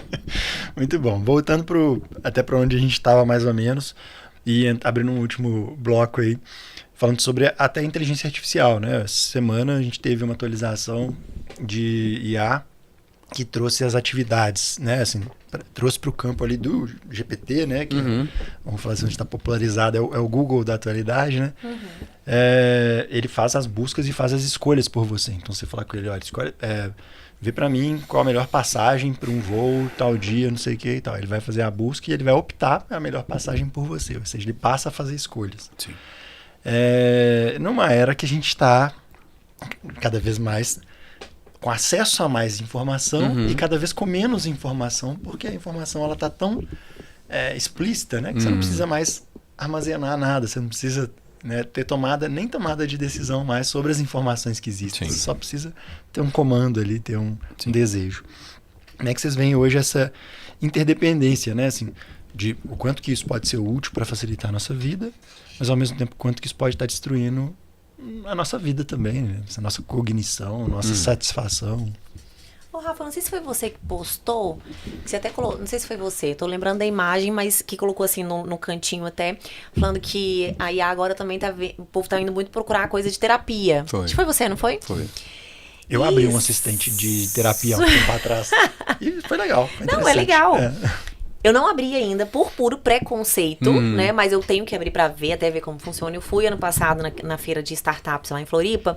Speaker 3: Muito bom. Voltando até para onde a gente estava mais ou menos e abrindo um último bloco aí, falando sobre até inteligência artificial, né? Essa semana a gente teve uma atualização de IA que trouxe as atividades, né, assim, trouxe para o campo ali do GPT, né, que vamos falar assim, onde está popularizado, é o Google da atualidade, né, ele faz as buscas e faz as escolhas por você. Então você fala com ele, olha, escolhe, vê para mim qual a melhor passagem para um voo tal dia, não sei o que e tal. Ele vai fazer a busca e ele vai optar a melhor passagem por você, ou seja, ele passa a fazer escolhas.
Speaker 1: Sim.
Speaker 3: Numa era que a gente está cada vez mais com acesso a mais informação e cada vez com menos informação, porque a informação ela está tão explícita, né, que você não precisa mais armazenar nada, você não precisa, né, ter tomada de decisão mais sobre as informações que existem. Sim. Você só precisa ter um comando ali, ter um desejo. Como é que vocês veem hoje essa interdependência, né? Assim, de o quanto que isso pode ser útil para facilitar a nossa vida, mas ao mesmo tempo o quanto que isso pode estar destruindo a nossa vida também, né? A nossa cognição, a nossa satisfação.
Speaker 2: Ô, Rafa, não sei se foi você que postou, que você até colocou, não sei se foi você, tô lembrando da imagem, mas que colocou assim no cantinho até, falando que a IA agora também o povo tá indo muito procurar coisa de terapia.
Speaker 1: Foi.
Speaker 2: Acho que foi você, não foi?
Speaker 1: Foi.
Speaker 3: Eu abri um assistente de terapia há um tempo atrás. E foi legal. Foi
Speaker 2: Não, é legal.
Speaker 3: É.
Speaker 2: Eu não abri ainda por puro preconceito, né? Mas eu tenho que abrir pra ver, até ver como funciona. Eu fui ano passado na feira de startups lá em Floripa.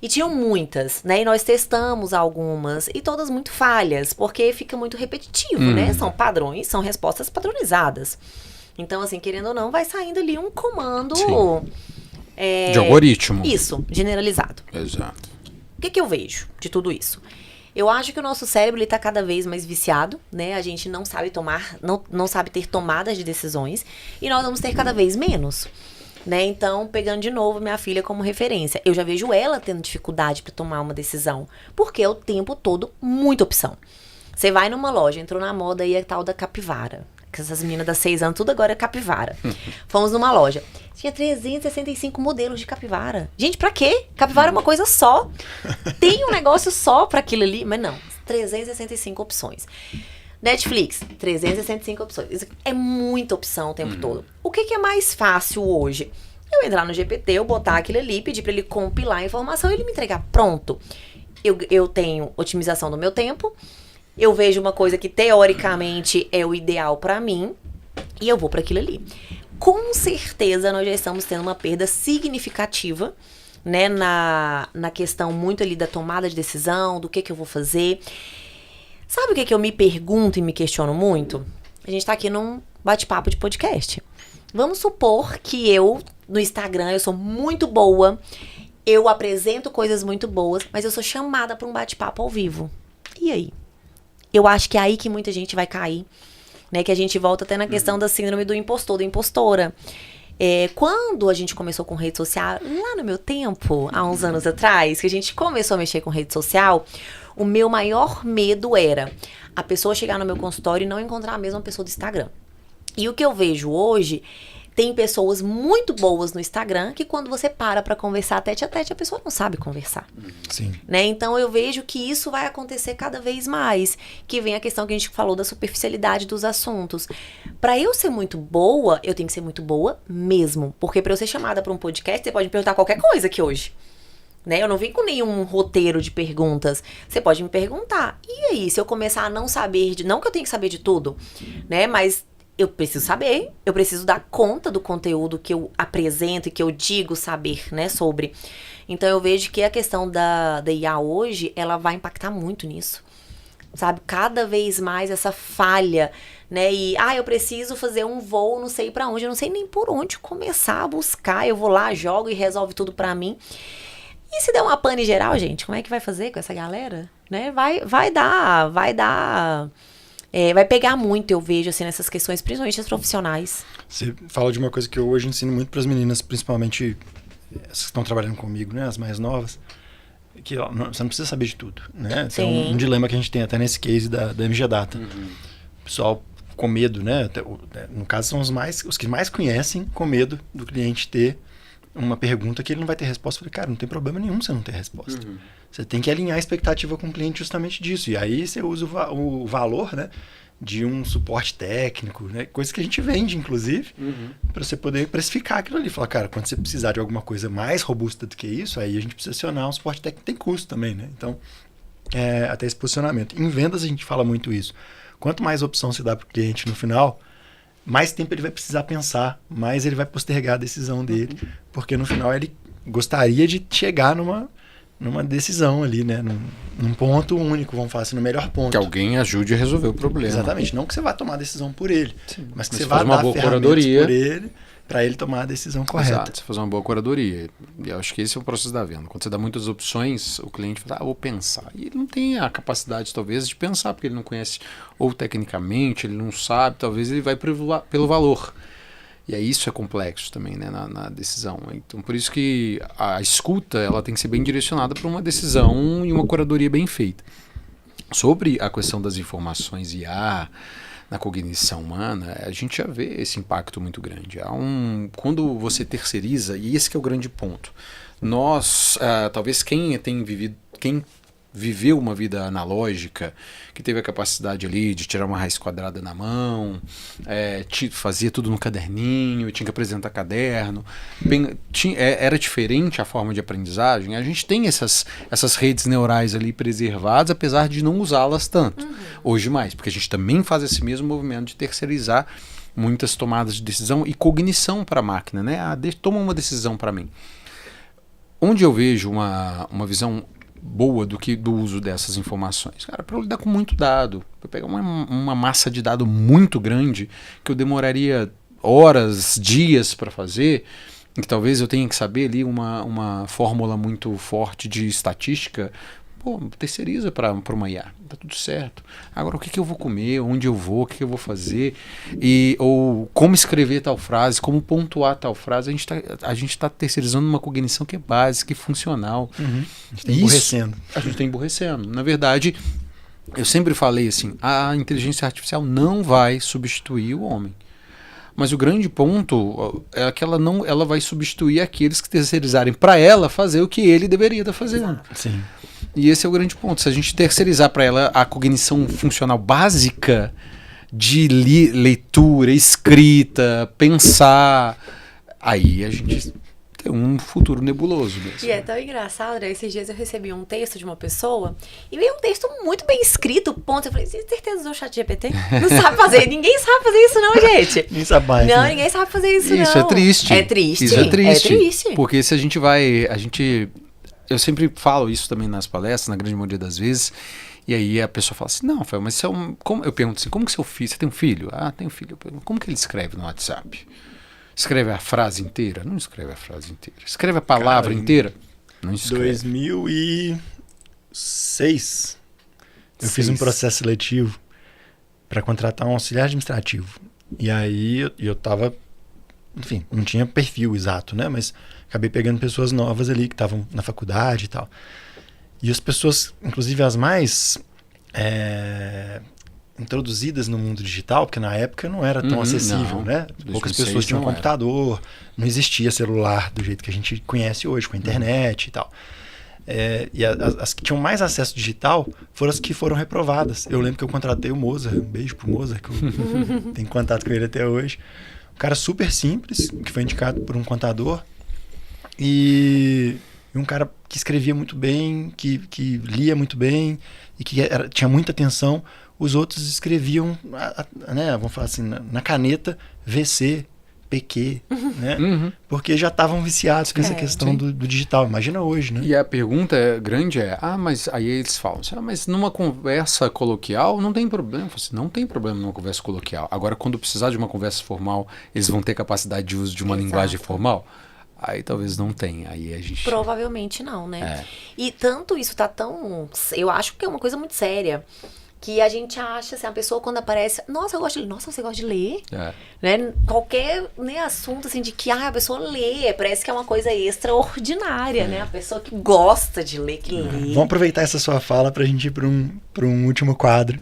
Speaker 2: E tinham muitas, né? E nós testamos algumas. E todas muito falhas, porque fica muito repetitivo, né? São padrões, são respostas padronizadas. Então, assim, querendo ou não, vai saindo ali um comando...
Speaker 1: de algoritmo.
Speaker 2: Isso, generalizado.
Speaker 1: Exato.
Speaker 2: O que eu vejo de tudo isso? Eu acho que o nosso cérebro está cada vez mais viciado, né? A gente não sabe não sabe ter tomadas de decisões. E nós vamos ter cada vez menos. Né? Então, pegando de novo minha filha como referência, eu já vejo ela tendo dificuldade para tomar uma decisão, porque é o tempo todo muita opção. Você vai numa loja, entrou na moda aí a tal da capivara, que essas meninas das 6 anos, tudo agora é capivara. Fomos numa loja, tinha 365 modelos de capivara. Gente, pra quê? Capivara é uma coisa só. Tem um negócio só pra aquilo ali, mas não, 365 opções. Netflix, 365 opções. Isso é muita opção o tempo todo. O que é mais fácil hoje? Eu entrar no GPT, eu botar aquilo ali, pedir para ele compilar a informação e ele me entregar pronto. Eu tenho otimização do meu tempo, eu vejo uma coisa que teoricamente é o ideal para mim e eu vou para aquilo ali. Com certeza nós já estamos tendo uma perda significativa, né, na questão muito ali da tomada de decisão, do que eu vou fazer. Sabe o que eu me pergunto e me questiono muito? A gente tá aqui num bate-papo de podcast. Vamos supor que eu, no Instagram, eu sou muito boa, eu apresento coisas muito boas, mas eu sou chamada para um bate-papo ao vivo. E aí? Eu acho que é aí que muita gente vai cair, né? Que a gente volta até na questão da síndrome do impostor, da impostora. Quando a gente começou com rede social, lá no meu tempo, há uns anos atrás, que a gente começou a mexer com rede social, o meu maior medo era a pessoa chegar no meu consultório e não encontrar a mesma pessoa do Instagram. E o que eu vejo hoje, tem pessoas muito boas no Instagram que quando você para conversar tete a tete, a pessoa não sabe conversar.
Speaker 3: Sim.
Speaker 2: Né? Então eu vejo que isso vai acontecer cada vez mais. Que vem a questão que a gente falou da superficialidade dos assuntos. Para eu ser muito boa, eu tenho que ser muito boa mesmo. Porque para eu ser chamada para um podcast, você pode me perguntar qualquer coisa aqui hoje. Né? Eu não vim com nenhum roteiro de perguntas. Você pode me perguntar. E aí, se eu começar a não saber não que eu tenho que saber de tudo, né? Mas eu preciso saber, eu preciso dar conta do conteúdo que eu apresento e que eu digo saber, né, sobre. Então eu vejo que a questão da IA hoje, ela vai impactar muito nisso. Sabe? Cada vez mais essa falha, né? E, eu preciso fazer um voo, não sei pra onde, eu não sei nem por onde começar a buscar. Eu vou lá, jogo e resolve tudo pra mim. E se der uma pane geral, gente, como é que vai fazer com essa galera? Né? Vai pegar muito, eu vejo, assim, nessas questões, principalmente as profissionais.
Speaker 3: Você fala de uma coisa que eu hoje ensino muito para as meninas, principalmente as que estão trabalhando comigo, né, as mais novas, que você não precisa saber de tudo, né? Tem um dilema que a gente tem até nesse case da MG Data. O pessoal com medo, né? No caso, são os que mais conhecem, com medo do cliente ter uma pergunta que ele não vai ter resposta. Eu falei, cara, não tem problema nenhum você não ter resposta. Você tem que alinhar a expectativa com o cliente justamente disso. E aí você usa o valor, né, de um suporte técnico, né, coisa que a gente vende, inclusive, para você poder precificar aquilo ali. Falar, cara, quando você precisar de alguma coisa mais robusta do que isso, aí a gente precisa acionar um suporte técnico que tem custo também, né? Então, até esse posicionamento. Em vendas a gente fala muito isso. Quanto mais opção se dá para o cliente no final, mais tempo ele vai precisar pensar, mais ele vai postergar a decisão dele, porque no final ele gostaria de chegar numa decisão ali, né? Num ponto único, vamos falar assim, no melhor ponto.
Speaker 1: Que alguém ajude a resolver o problema.
Speaker 3: Exatamente, não que você vá tomar a decisão por ele, mas que você
Speaker 1: vá
Speaker 3: dar
Speaker 1: uma boa
Speaker 3: ferramentas
Speaker 1: curadoria
Speaker 3: por ele, para ele tomar a decisão correta.
Speaker 1: Exato, você fazer uma boa curadoria. E eu acho que esse é o processo da venda. Quando você dá muitas opções, o cliente fala, vou pensar. E ele não tem a capacidade, talvez, de pensar, porque ele não conhece, ou tecnicamente, ele não sabe, talvez ele vai pelo valor. E aí isso é complexo também, né, na decisão. Então, por isso que a escuta, ela tem que ser bem direcionada para uma decisão e uma curadoria bem feita. Sobre a questão das informações IA, na cognição humana, a gente já vê esse impacto muito grande. Quando você terceiriza, e esse que é o grande ponto, nós, talvez quem viveu uma vida analógica, que teve a capacidade ali de tirar uma raiz quadrada na mão, fazia tudo no caderninho, tinha que apresentar caderno, era diferente a forma de aprendizagem. A gente tem essas redes neurais ali preservadas, apesar de não usá-las tanto, hoje mais, porque a gente também faz esse mesmo movimento de terceirizar muitas tomadas de decisão e cognição para a máquina, né? Toma uma decisão para mim. Onde eu vejo uma visão boa do uso dessas informações? Cara, para eu lidar com muito dado, para pegar uma massa de dado muito grande, que eu demoraria horas, dias para fazer, e que talvez eu tenha que saber ali uma fórmula muito forte de estatística, terceiriza para uma IA, tá tudo certo. Agora, o que eu vou comer, onde eu vou, o que eu vou fazer, ou como escrever tal frase, como pontuar tal frase, a gente tá terceirizando uma cognição que é básica e funcional.
Speaker 3: A gente está
Speaker 1: emburrecendo. Na verdade, eu sempre falei assim, a inteligência artificial não vai substituir o homem. Mas o grande ponto é que ela vai substituir aqueles que terceirizarem para ela fazer o que ele deveria estar fazendo.
Speaker 3: Sim.
Speaker 1: E esse é o grande ponto. Se a gente terceirizar para ela a cognição funcional básica de leitura, escrita, pensar, aí a gente tem um futuro nebuloso mesmo.
Speaker 2: E é tão engraçado, né? Esses dias eu recebi um texto de uma pessoa e veio um texto muito bem escrito, ponto. Eu falei, você tem certeza do ChatGPT? Não sabe fazer. Ninguém sabe fazer isso não, gente.
Speaker 3: Ninguém sabe mais.
Speaker 2: Não, ninguém sabe fazer isso não.
Speaker 1: Isso é triste.
Speaker 2: É triste.
Speaker 1: Isso é triste.
Speaker 2: É triste.
Speaker 1: Porque se eu sempre falo isso também nas palestras, na grande maioria das vezes, e aí a pessoa fala assim, não, Rafael, mas eu pergunto assim, como que seu filho, você tem um filho? Ah, tenho um filho. Eu pergunto, como que ele escreve no WhatsApp? Escreve a frase inteira? Não escreve a frase inteira. Escreve a palavra inteira? Não escreve.
Speaker 3: 2006, eu fiz um processo seletivo para contratar um auxiliar administrativo. E aí eu tava, enfim, não tinha perfil exato, né? Mas acabei pegando pessoas novas ali que estavam na faculdade e tal. E as pessoas, inclusive as mais introduzidas no mundo digital, porque na época não era tão acessível, né? Poucas pessoas tinham computador, não existia celular do jeito que a gente conhece hoje, com a internet e tal. E as que tinham mais acesso digital foram as que foram reprovadas. Eu lembro que eu contratei o Mozart, um beijo pro Mozart, que eu tenho contato com ele até hoje. Um cara super simples, que foi indicado por um contador, e um cara que escrevia muito bem, que lia muito bem e que tinha muita atenção. Os outros escreviam, né, vamos falar assim, na caneta VC, PQ, né? Porque já estavam viciados com essa questão do digital. Imagina hoje, né?
Speaker 1: E a pergunta grande mas aí eles falam assim, mas numa conversa coloquial não tem problema. Eu falo assim, não tem problema numa conversa coloquial. Agora, quando precisar de uma conversa formal, eles vão ter capacidade de uso de uma linguagem formal? Aí talvez não tenha. Aí a gente...
Speaker 2: Provavelmente não, né? E tanto isso tá tão... Eu acho que é uma coisa muito séria. Que a gente acha, assim, a pessoa quando aparece, nossa, eu gosto de ler. Nossa, você gosta de ler? Né? Qualquer assunto, assim, de que a pessoa lê, parece que é uma coisa extraordinária, né? A pessoa que gosta de ler, que lê.
Speaker 3: Vamos aproveitar essa sua fala pra gente ir pra um último quadro,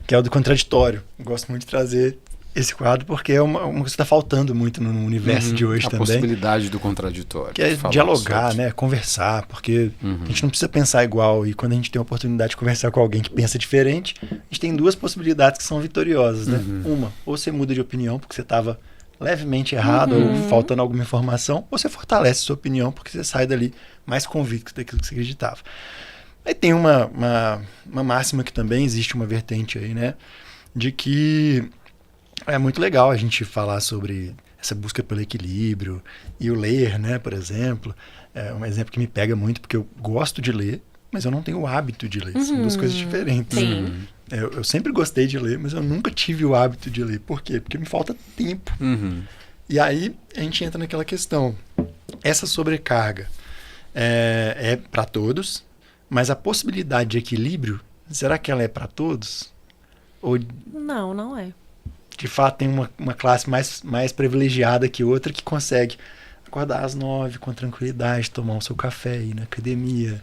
Speaker 3: que é o do contraditório. Eu gosto muito de trazer esse quadro porque é uma coisa que está faltando muito no universo de hoje também.
Speaker 1: A possibilidade do contraditório.
Speaker 3: Que é dialogar, né? Conversar, porque a gente não precisa pensar igual. E quando a gente tem a oportunidade de conversar com alguém que pensa diferente, a gente tem duas possibilidades que são vitoriosas, né? Uma, ou você muda de opinião porque você estava levemente errado ou faltando alguma informação, ou você fortalece sua opinião porque você sai dali mais convicto daquilo que você acreditava. Aí tem uma máxima que também existe uma vertente aí, né? De que é muito legal a gente falar sobre essa busca pelo equilíbrio e o ler, né, por exemplo. É um exemplo que me pega muito, porque eu gosto de ler, mas eu não tenho o hábito de ler. São duas coisas diferentes. Eu sempre gostei de ler, mas eu nunca tive o hábito de ler. Por quê? Porque me falta tempo. E aí a gente entra naquela questão. Essa sobrecarga é para todos, mas a possibilidade de equilíbrio, será que ela é para todos? Ou...
Speaker 2: Não é.
Speaker 3: De fato, tem uma classe mais privilegiada que outra que consegue acordar às 9 com tranquilidade, tomar o seu café, ir na academia,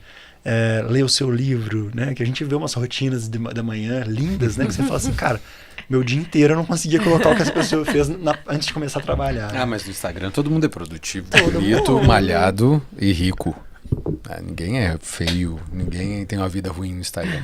Speaker 3: ler o seu livro, né? Que a gente vê umas rotinas da manhã lindas, né? Que você fala assim, cara, meu dia inteiro eu não conseguia colocar o que essa pessoa fez antes de começar a trabalhar.
Speaker 1: Ah, mas no Instagram todo mundo é produtivo,
Speaker 2: Todo
Speaker 1: bonito,
Speaker 2: mundo.
Speaker 1: malhado e rico. Ninguém é feio, ninguém tem uma vida ruim no Instagram.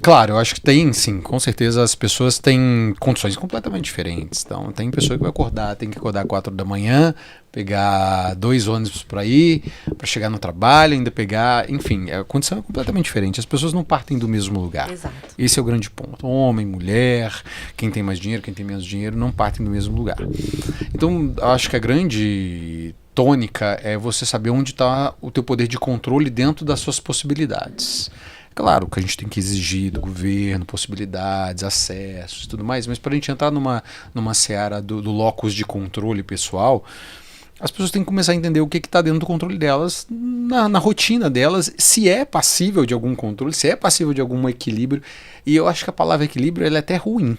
Speaker 1: Claro, eu acho que tem, sim, com certeza as pessoas têm condições completamente diferentes. Então, tem pessoa que vai acordar, tem que acordar 4 da manhã, pegar 2 ônibus para ir, para chegar no trabalho, ainda pegar, enfim, a condição é completamente diferente. As pessoas não partem do mesmo lugar.
Speaker 2: Exato.
Speaker 1: Esse é o grande ponto. Homem, mulher, quem tem mais dinheiro, quem tem menos dinheiro, não partem do mesmo lugar. Então, eu acho que a grande tônica é você saber onde está o teu poder de controle dentro das suas possibilidades. Claro que a gente tem que exigir do governo possibilidades, acessos e tudo mais, mas para a gente entrar numa seara do locus de controle pessoal, as pessoas têm que começar a entender o que está dentro do controle delas, na rotina delas, se é passível de algum controle, se é passível de algum equilíbrio. E eu acho que a palavra equilíbrio ela é até ruim,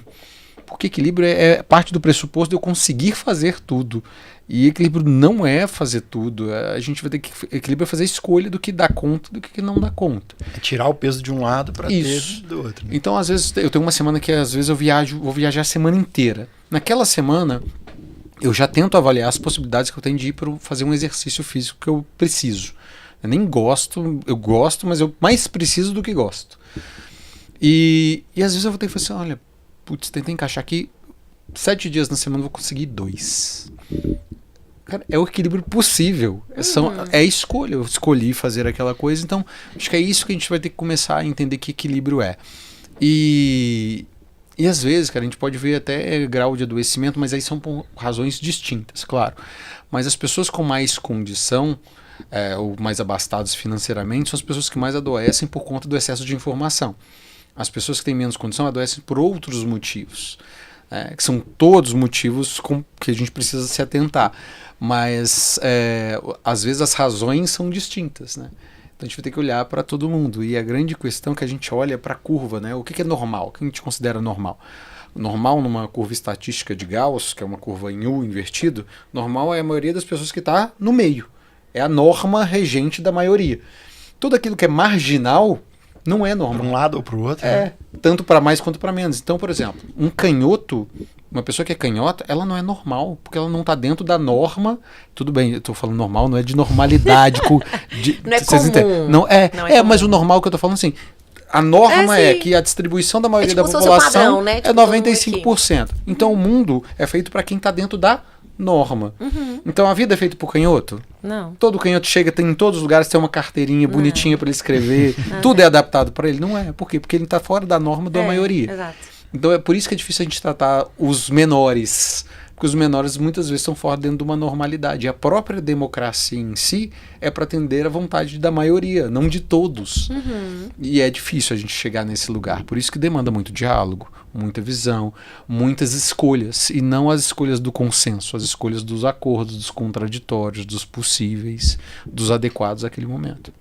Speaker 1: porque equilíbrio é parte do pressuposto de eu conseguir fazer tudo. E equilíbrio não é fazer tudo. A gente vai ter que... Equilíbrio é fazer a escolha do que dá conta do que não dá conta.
Speaker 3: É tirar o peso de um lado para ter do outro.
Speaker 1: Então, às vezes, eu tenho uma semana que às vezes vou viajar a semana inteira. Naquela semana, eu já tento avaliar as possibilidades que eu tenho de ir para fazer um exercício físico que eu preciso. Eu nem gosto, eu gosto, mas eu mais preciso do que gosto. E às vezes eu vou ter que falar assim, olha, putz, tentei encaixar aqui 7 dias na semana, eu vou conseguir 2. Cara, é o equilíbrio possível. É escolha. Eu escolhi fazer aquela coisa, então acho que é isso que a gente vai ter que começar a entender que equilíbrio é. E às vezes, cara, a gente pode ver até grau de adoecimento, mas aí são por razões distintas, claro. Mas as pessoas com mais condição, ou mais abastados financeiramente, são as pessoas que mais adoecem por conta do excesso de informação. As pessoas que têm menos condição adoecem por outros motivos. Que são todos motivos que a gente precisa se atentar. Mas, às vezes, as razões são distintas, né? Então, a gente vai ter que olhar para todo mundo. E a grande questão é que a gente olha para a curva, né? O que é normal? O que a gente considera normal? Normal, numa curva estatística de Gauss, que é uma curva em U invertido, normal é a maioria das pessoas que está no meio. É a norma regente da maioria. Tudo aquilo que é marginal não é normal.
Speaker 3: Para um lado ou para o outro.
Speaker 1: Tanto para mais quanto para menos. Então, por exemplo, um canhoto, uma pessoa que é canhota, ela não é normal, porque ela não está dentro da norma. Tudo bem, eu estou falando normal, não é de normalidade.
Speaker 2: Não é comum.
Speaker 1: Não é, mas o normal que eu estou falando assim, a norma é que a distribuição da maioria da população
Speaker 2: padrão, né?
Speaker 1: É 95%. Então o mundo é feito para quem está dentro da norma. Então a vida é feita por canhoto?
Speaker 2: Não.
Speaker 1: Todo canhoto chega, tem em todos os lugares, tem uma carteirinha bonitinha para ele escrever, tudo é adaptado para ele? Não é. Por quê? Porque ele está fora da norma da maioria.
Speaker 2: Exato.
Speaker 1: Então é por isso que é difícil a gente tratar os menores, porque os menores muitas vezes estão fora dentro de uma normalidade. E a própria democracia em si é para atender a vontade da maioria, não de todos. E é difícil a gente chegar nesse lugar. Por isso que demanda muito diálogo, muita visão, muitas escolhas, e não as escolhas do consenso, as escolhas dos acordos, dos contraditórios, dos possíveis, dos adequados àquele momento.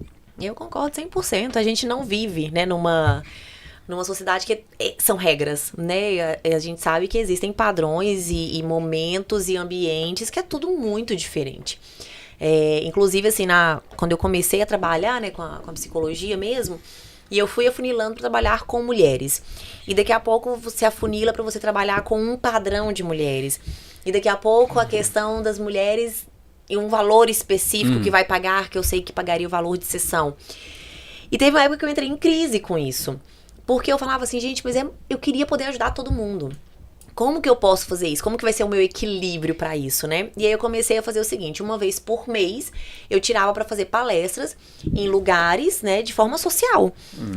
Speaker 2: Eu concordo 100%. A gente não vive, né, numa sociedade que são regras, né? A gente sabe que existem padrões e momentos e ambientes que é tudo muito diferente. Inclusive, assim, quando eu comecei a trabalhar, né, com a psicologia mesmo, e eu fui afunilando para trabalhar com mulheres. E daqui a pouco você afunila para você trabalhar com um padrão de mulheres. E daqui a pouco a questão das mulheres e um valor específico que vai pagar, que eu sei que pagaria o valor de sessão. E teve uma época que eu entrei em crise com isso. Porque eu falava assim, gente, mas eu queria poder ajudar todo mundo. Como que eu posso fazer isso? Como que vai ser o meu equilíbrio para isso, né? E aí eu comecei a fazer o seguinte, uma vez por mês, eu tirava para fazer palestras em lugares, né, de forma social.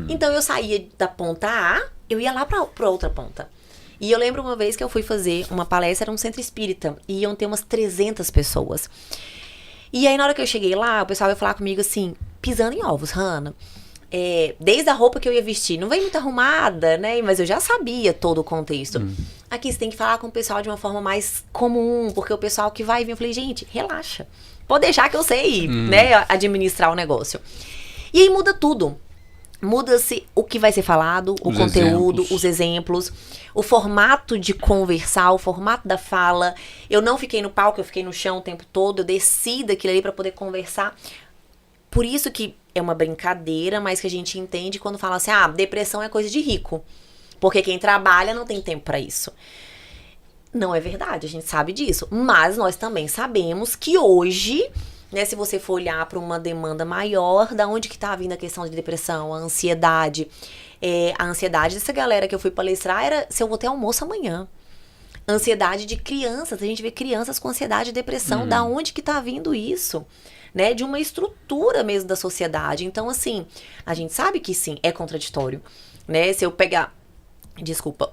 Speaker 2: Então eu saía da ponta A, eu ia lá pra outra ponta. E eu lembro uma vez que eu fui fazer uma palestra, era um centro espírita, e iam ter umas 300 pessoas. E aí na hora que eu cheguei lá, o pessoal ia falar comigo assim, pisando em ovos, Hannah. Desde a roupa que eu ia vestir, não vem muito arrumada, né? Mas eu já sabia todo o contexto. Aqui você tem que falar com o pessoal de uma forma mais comum, porque o pessoal que vai vir, eu falei, gente, relaxa. Pode deixar que eu sei, né? Administrar o negócio. E aí muda tudo. Muda-se o que vai ser falado, o conteúdo, os exemplos, o formato de conversar, o formato da fala. Eu não fiquei no palco, eu fiquei no chão o tempo todo, eu desci daquilo ali para poder conversar. Por isso que é uma brincadeira, mas que a gente entende quando fala assim, depressão é coisa de rico. Porque quem trabalha não tem tempo para isso. Não é verdade, a gente sabe disso. Mas nós também sabemos que hoje, né, se você for olhar para uma demanda maior, da onde que está vindo a questão de depressão, a ansiedade. A ansiedade dessa galera que eu fui palestrar era se eu vou ter almoço amanhã. Ansiedade de crianças, a gente vê crianças com ansiedade e depressão. Da onde que está vindo isso? Né, de uma estrutura mesmo da sociedade. Então, assim, a gente sabe que sim, é contraditório. Né? Se eu pegar...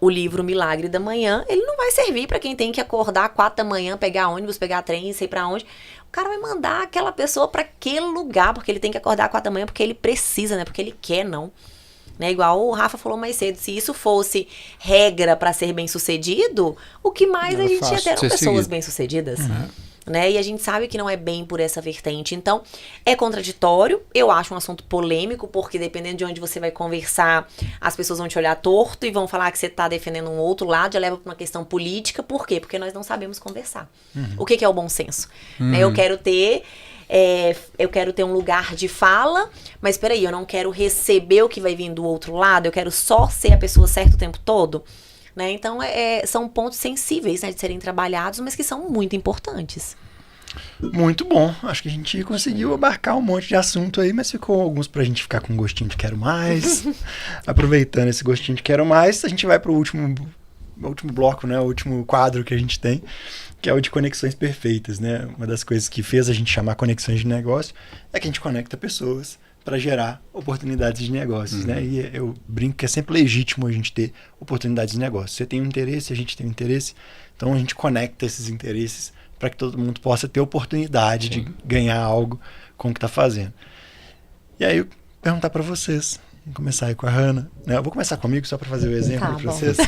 Speaker 2: o livro Milagre da Manhã, ele não vai servir para quem tem que acordar 4 da manhã, pegar ônibus, pegar trem, sei para onde. O cara vai mandar aquela pessoa para aquele lugar, porque ele tem que acordar 4 da manhã, porque ele precisa, né? Porque ele quer, não. Né? Igual o Rafa falou mais cedo, se isso fosse regra para ser bem-sucedido, o que mais a gente ia ter eram pessoas bem-sucedidas. Né? E a gente sabe que não é bem por essa vertente. Então, é contraditório. Eu acho um assunto polêmico, porque dependendo de onde você vai conversar, as pessoas vão te olhar torto e vão falar que você está defendendo um outro lado, já leva para uma questão política. Por quê? Porque nós não sabemos conversar. O que é o bom senso? Né? Eu quero ter um lugar de fala, mas peraí, eu não quero receber o que vai vir do outro lado, eu quero só ser a pessoa certa o tempo todo. Né? Então, são pontos sensíveis, né, de serem trabalhados, mas que são muito importantes.
Speaker 3: Muito bom. Acho que a gente conseguiu abarcar um monte de assunto aí, mas ficou alguns pra gente ficar com um gostinho de quero mais. Aproveitando esse gostinho de quero mais, a gente vai pro último bloco, né? O último quadro que a gente tem, que é o de conexões perfeitas, né? Uma das coisas que fez a gente chamar conexões de negócio é que a gente conecta pessoas para gerar oportunidades de negócios, né? E eu brinco que é sempre legítimo a gente ter oportunidades de negócio. Você tem um interesse, a gente tem um interesse, então a gente conecta esses interesses para que todo mundo possa ter oportunidade de ganhar algo com o que está fazendo. E aí eu perguntar para vocês, vamos começar aí com a Hannah, né? Eu vou começar comigo só para fazer o exemplo para vocês.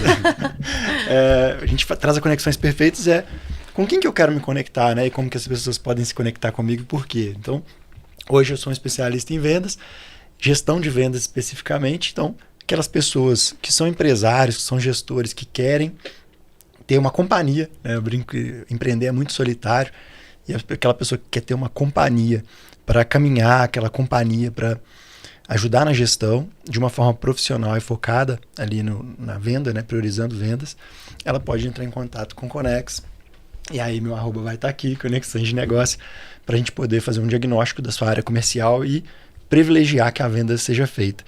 Speaker 3: A gente traz a conexões perfeitas, com quem que eu quero me conectar, né? E como que as pessoas podem se conectar comigo e por quê. Então, hoje eu sou um especialista em vendas, gestão de vendas especificamente. Então, aquelas pessoas que são empresários, que são gestores, que querem ter uma companhia, né? Eu brinco que empreender é muito solitário, e aquela pessoa que quer ter uma companhia para caminhar, aquela companhia para ajudar na gestão de uma forma profissional e focada ali na venda, né? Priorizando vendas, ela pode entrar em contato com o Conex. E aí meu arroba vai estar aqui, Conexões de Negócio, para a gente poder fazer um diagnóstico da sua área comercial e privilegiar que a venda seja feita.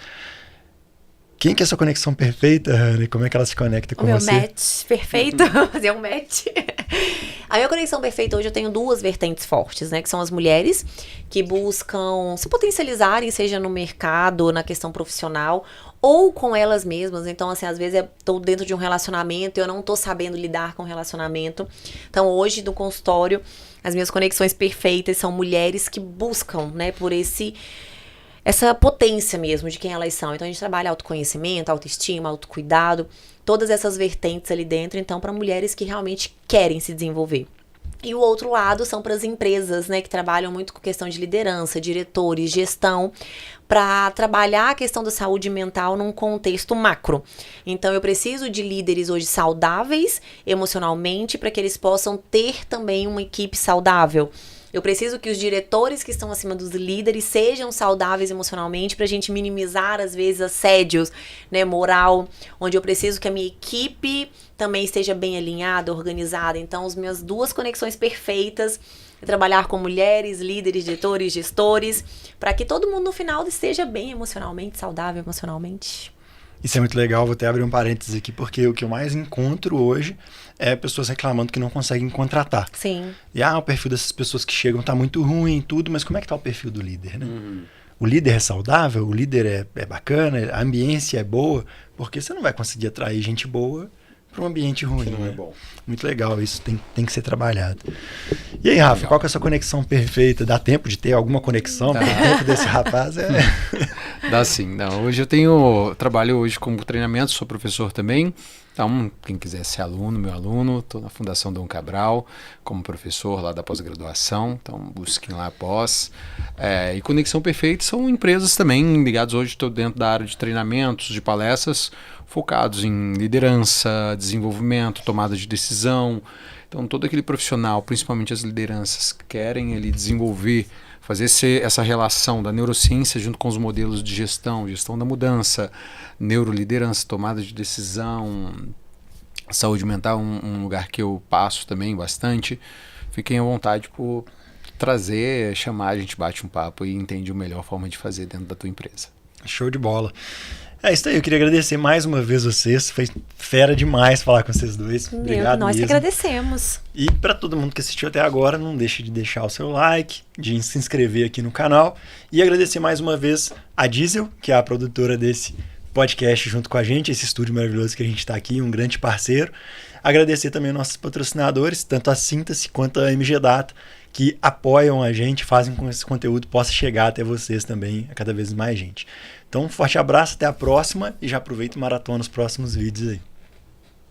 Speaker 3: Quem que é a sua conexão perfeita, Hannah? E como é que ela se conecta com você?
Speaker 2: O meu match perfeito, fazer um match. A minha conexão perfeita hoje eu tenho 2 vertentes fortes, né? Que são as mulheres que buscam se potencializarem, seja no mercado, na questão profissional, ou com elas mesmas. Então, assim, às vezes eu tô dentro de um relacionamento e eu não tô sabendo lidar com o relacionamento. Então, hoje, no consultório, as minhas conexões perfeitas são mulheres que buscam, né, por essa potência mesmo de quem elas são. Então, a gente trabalha autoconhecimento, autoestima, autocuidado, todas essas vertentes ali dentro, então, para mulheres que realmente querem se desenvolver. E o outro lado são para as empresas, né, que trabalham muito com questão de liderança, diretores, gestão, para trabalhar a questão da saúde mental num contexto macro. Então, eu preciso de líderes hoje saudáveis emocionalmente para que eles possam ter também uma equipe saudável. Eu preciso que os diretores que estão acima dos líderes sejam saudáveis emocionalmente para a gente minimizar, às vezes, assédios, né, moral, onde eu preciso que a minha equipe também esteja bem alinhada, organizada. Então, as minhas 2 conexões perfeitas é trabalhar com mulheres, líderes, diretores, gestores, para que todo mundo no final esteja bem emocionalmente, saudável emocionalmente.
Speaker 3: Isso é muito legal, vou até abrir um parênteses aqui, porque o que eu mais encontro hoje é pessoas reclamando que não conseguem contratar.
Speaker 2: Sim.
Speaker 3: E o perfil dessas pessoas que chegam tá muito ruim e tudo, mas como é que tá o perfil do líder, né? O líder é saudável, o líder é bacana, a ambiência é boa, porque você não vai conseguir atrair gente boa para um ambiente ruim. Que não é bom. Muito legal, isso tem que ser trabalhado. E aí, Rafa, legal. Qual que é a sua conexão perfeita? Dá tempo de ter alguma conexão com o tempo desse rapaz?
Speaker 1: Dá sim. Não, hoje eu trabalho hoje como treinamento, sou professor também. Então, quem quiser ser aluno, meu aluno, estou na Fundação Dom Cabral, como professor lá da pós-graduação, então busquem lá após. E Conexão Perfeita são empresas também ligadas, hoje estou dentro da área de treinamentos, de palestras, focados em liderança, desenvolvimento, tomada de decisão, Então, todo aquele profissional, principalmente as lideranças, que querem ali desenvolver, fazer essa relação da neurociência junto com os modelos de gestão da mudança, neuroliderança, tomada de decisão, saúde mental, um lugar que eu passo também bastante. Fiquem à vontade por trazer, chamar, a gente bate um papo e entende a melhor forma de fazer dentro da tua empresa.
Speaker 3: Show de bola. É isso aí, eu queria agradecer mais uma vez vocês, foi fera demais falar com vocês dois. Obrigado
Speaker 2: nós
Speaker 3: mesmo.
Speaker 2: que agradecemos.
Speaker 3: E para todo mundo que assistiu até agora, não deixe de deixar o seu like, de se inscrever aqui no canal e agradecer mais uma vez a Diesel, que é a produtora desse podcast junto com a gente, esse estúdio maravilhoso que a gente está aqui, um grande parceiro. Agradecer também nossos patrocinadores, tanto a Síntese quanto a MG Data, que apoiam a gente, fazem com que esse conteúdo possa chegar até vocês também, a cada vez mais gente. Então, um forte abraço, até a próxima e já aproveita e maratona os próximos vídeos aí.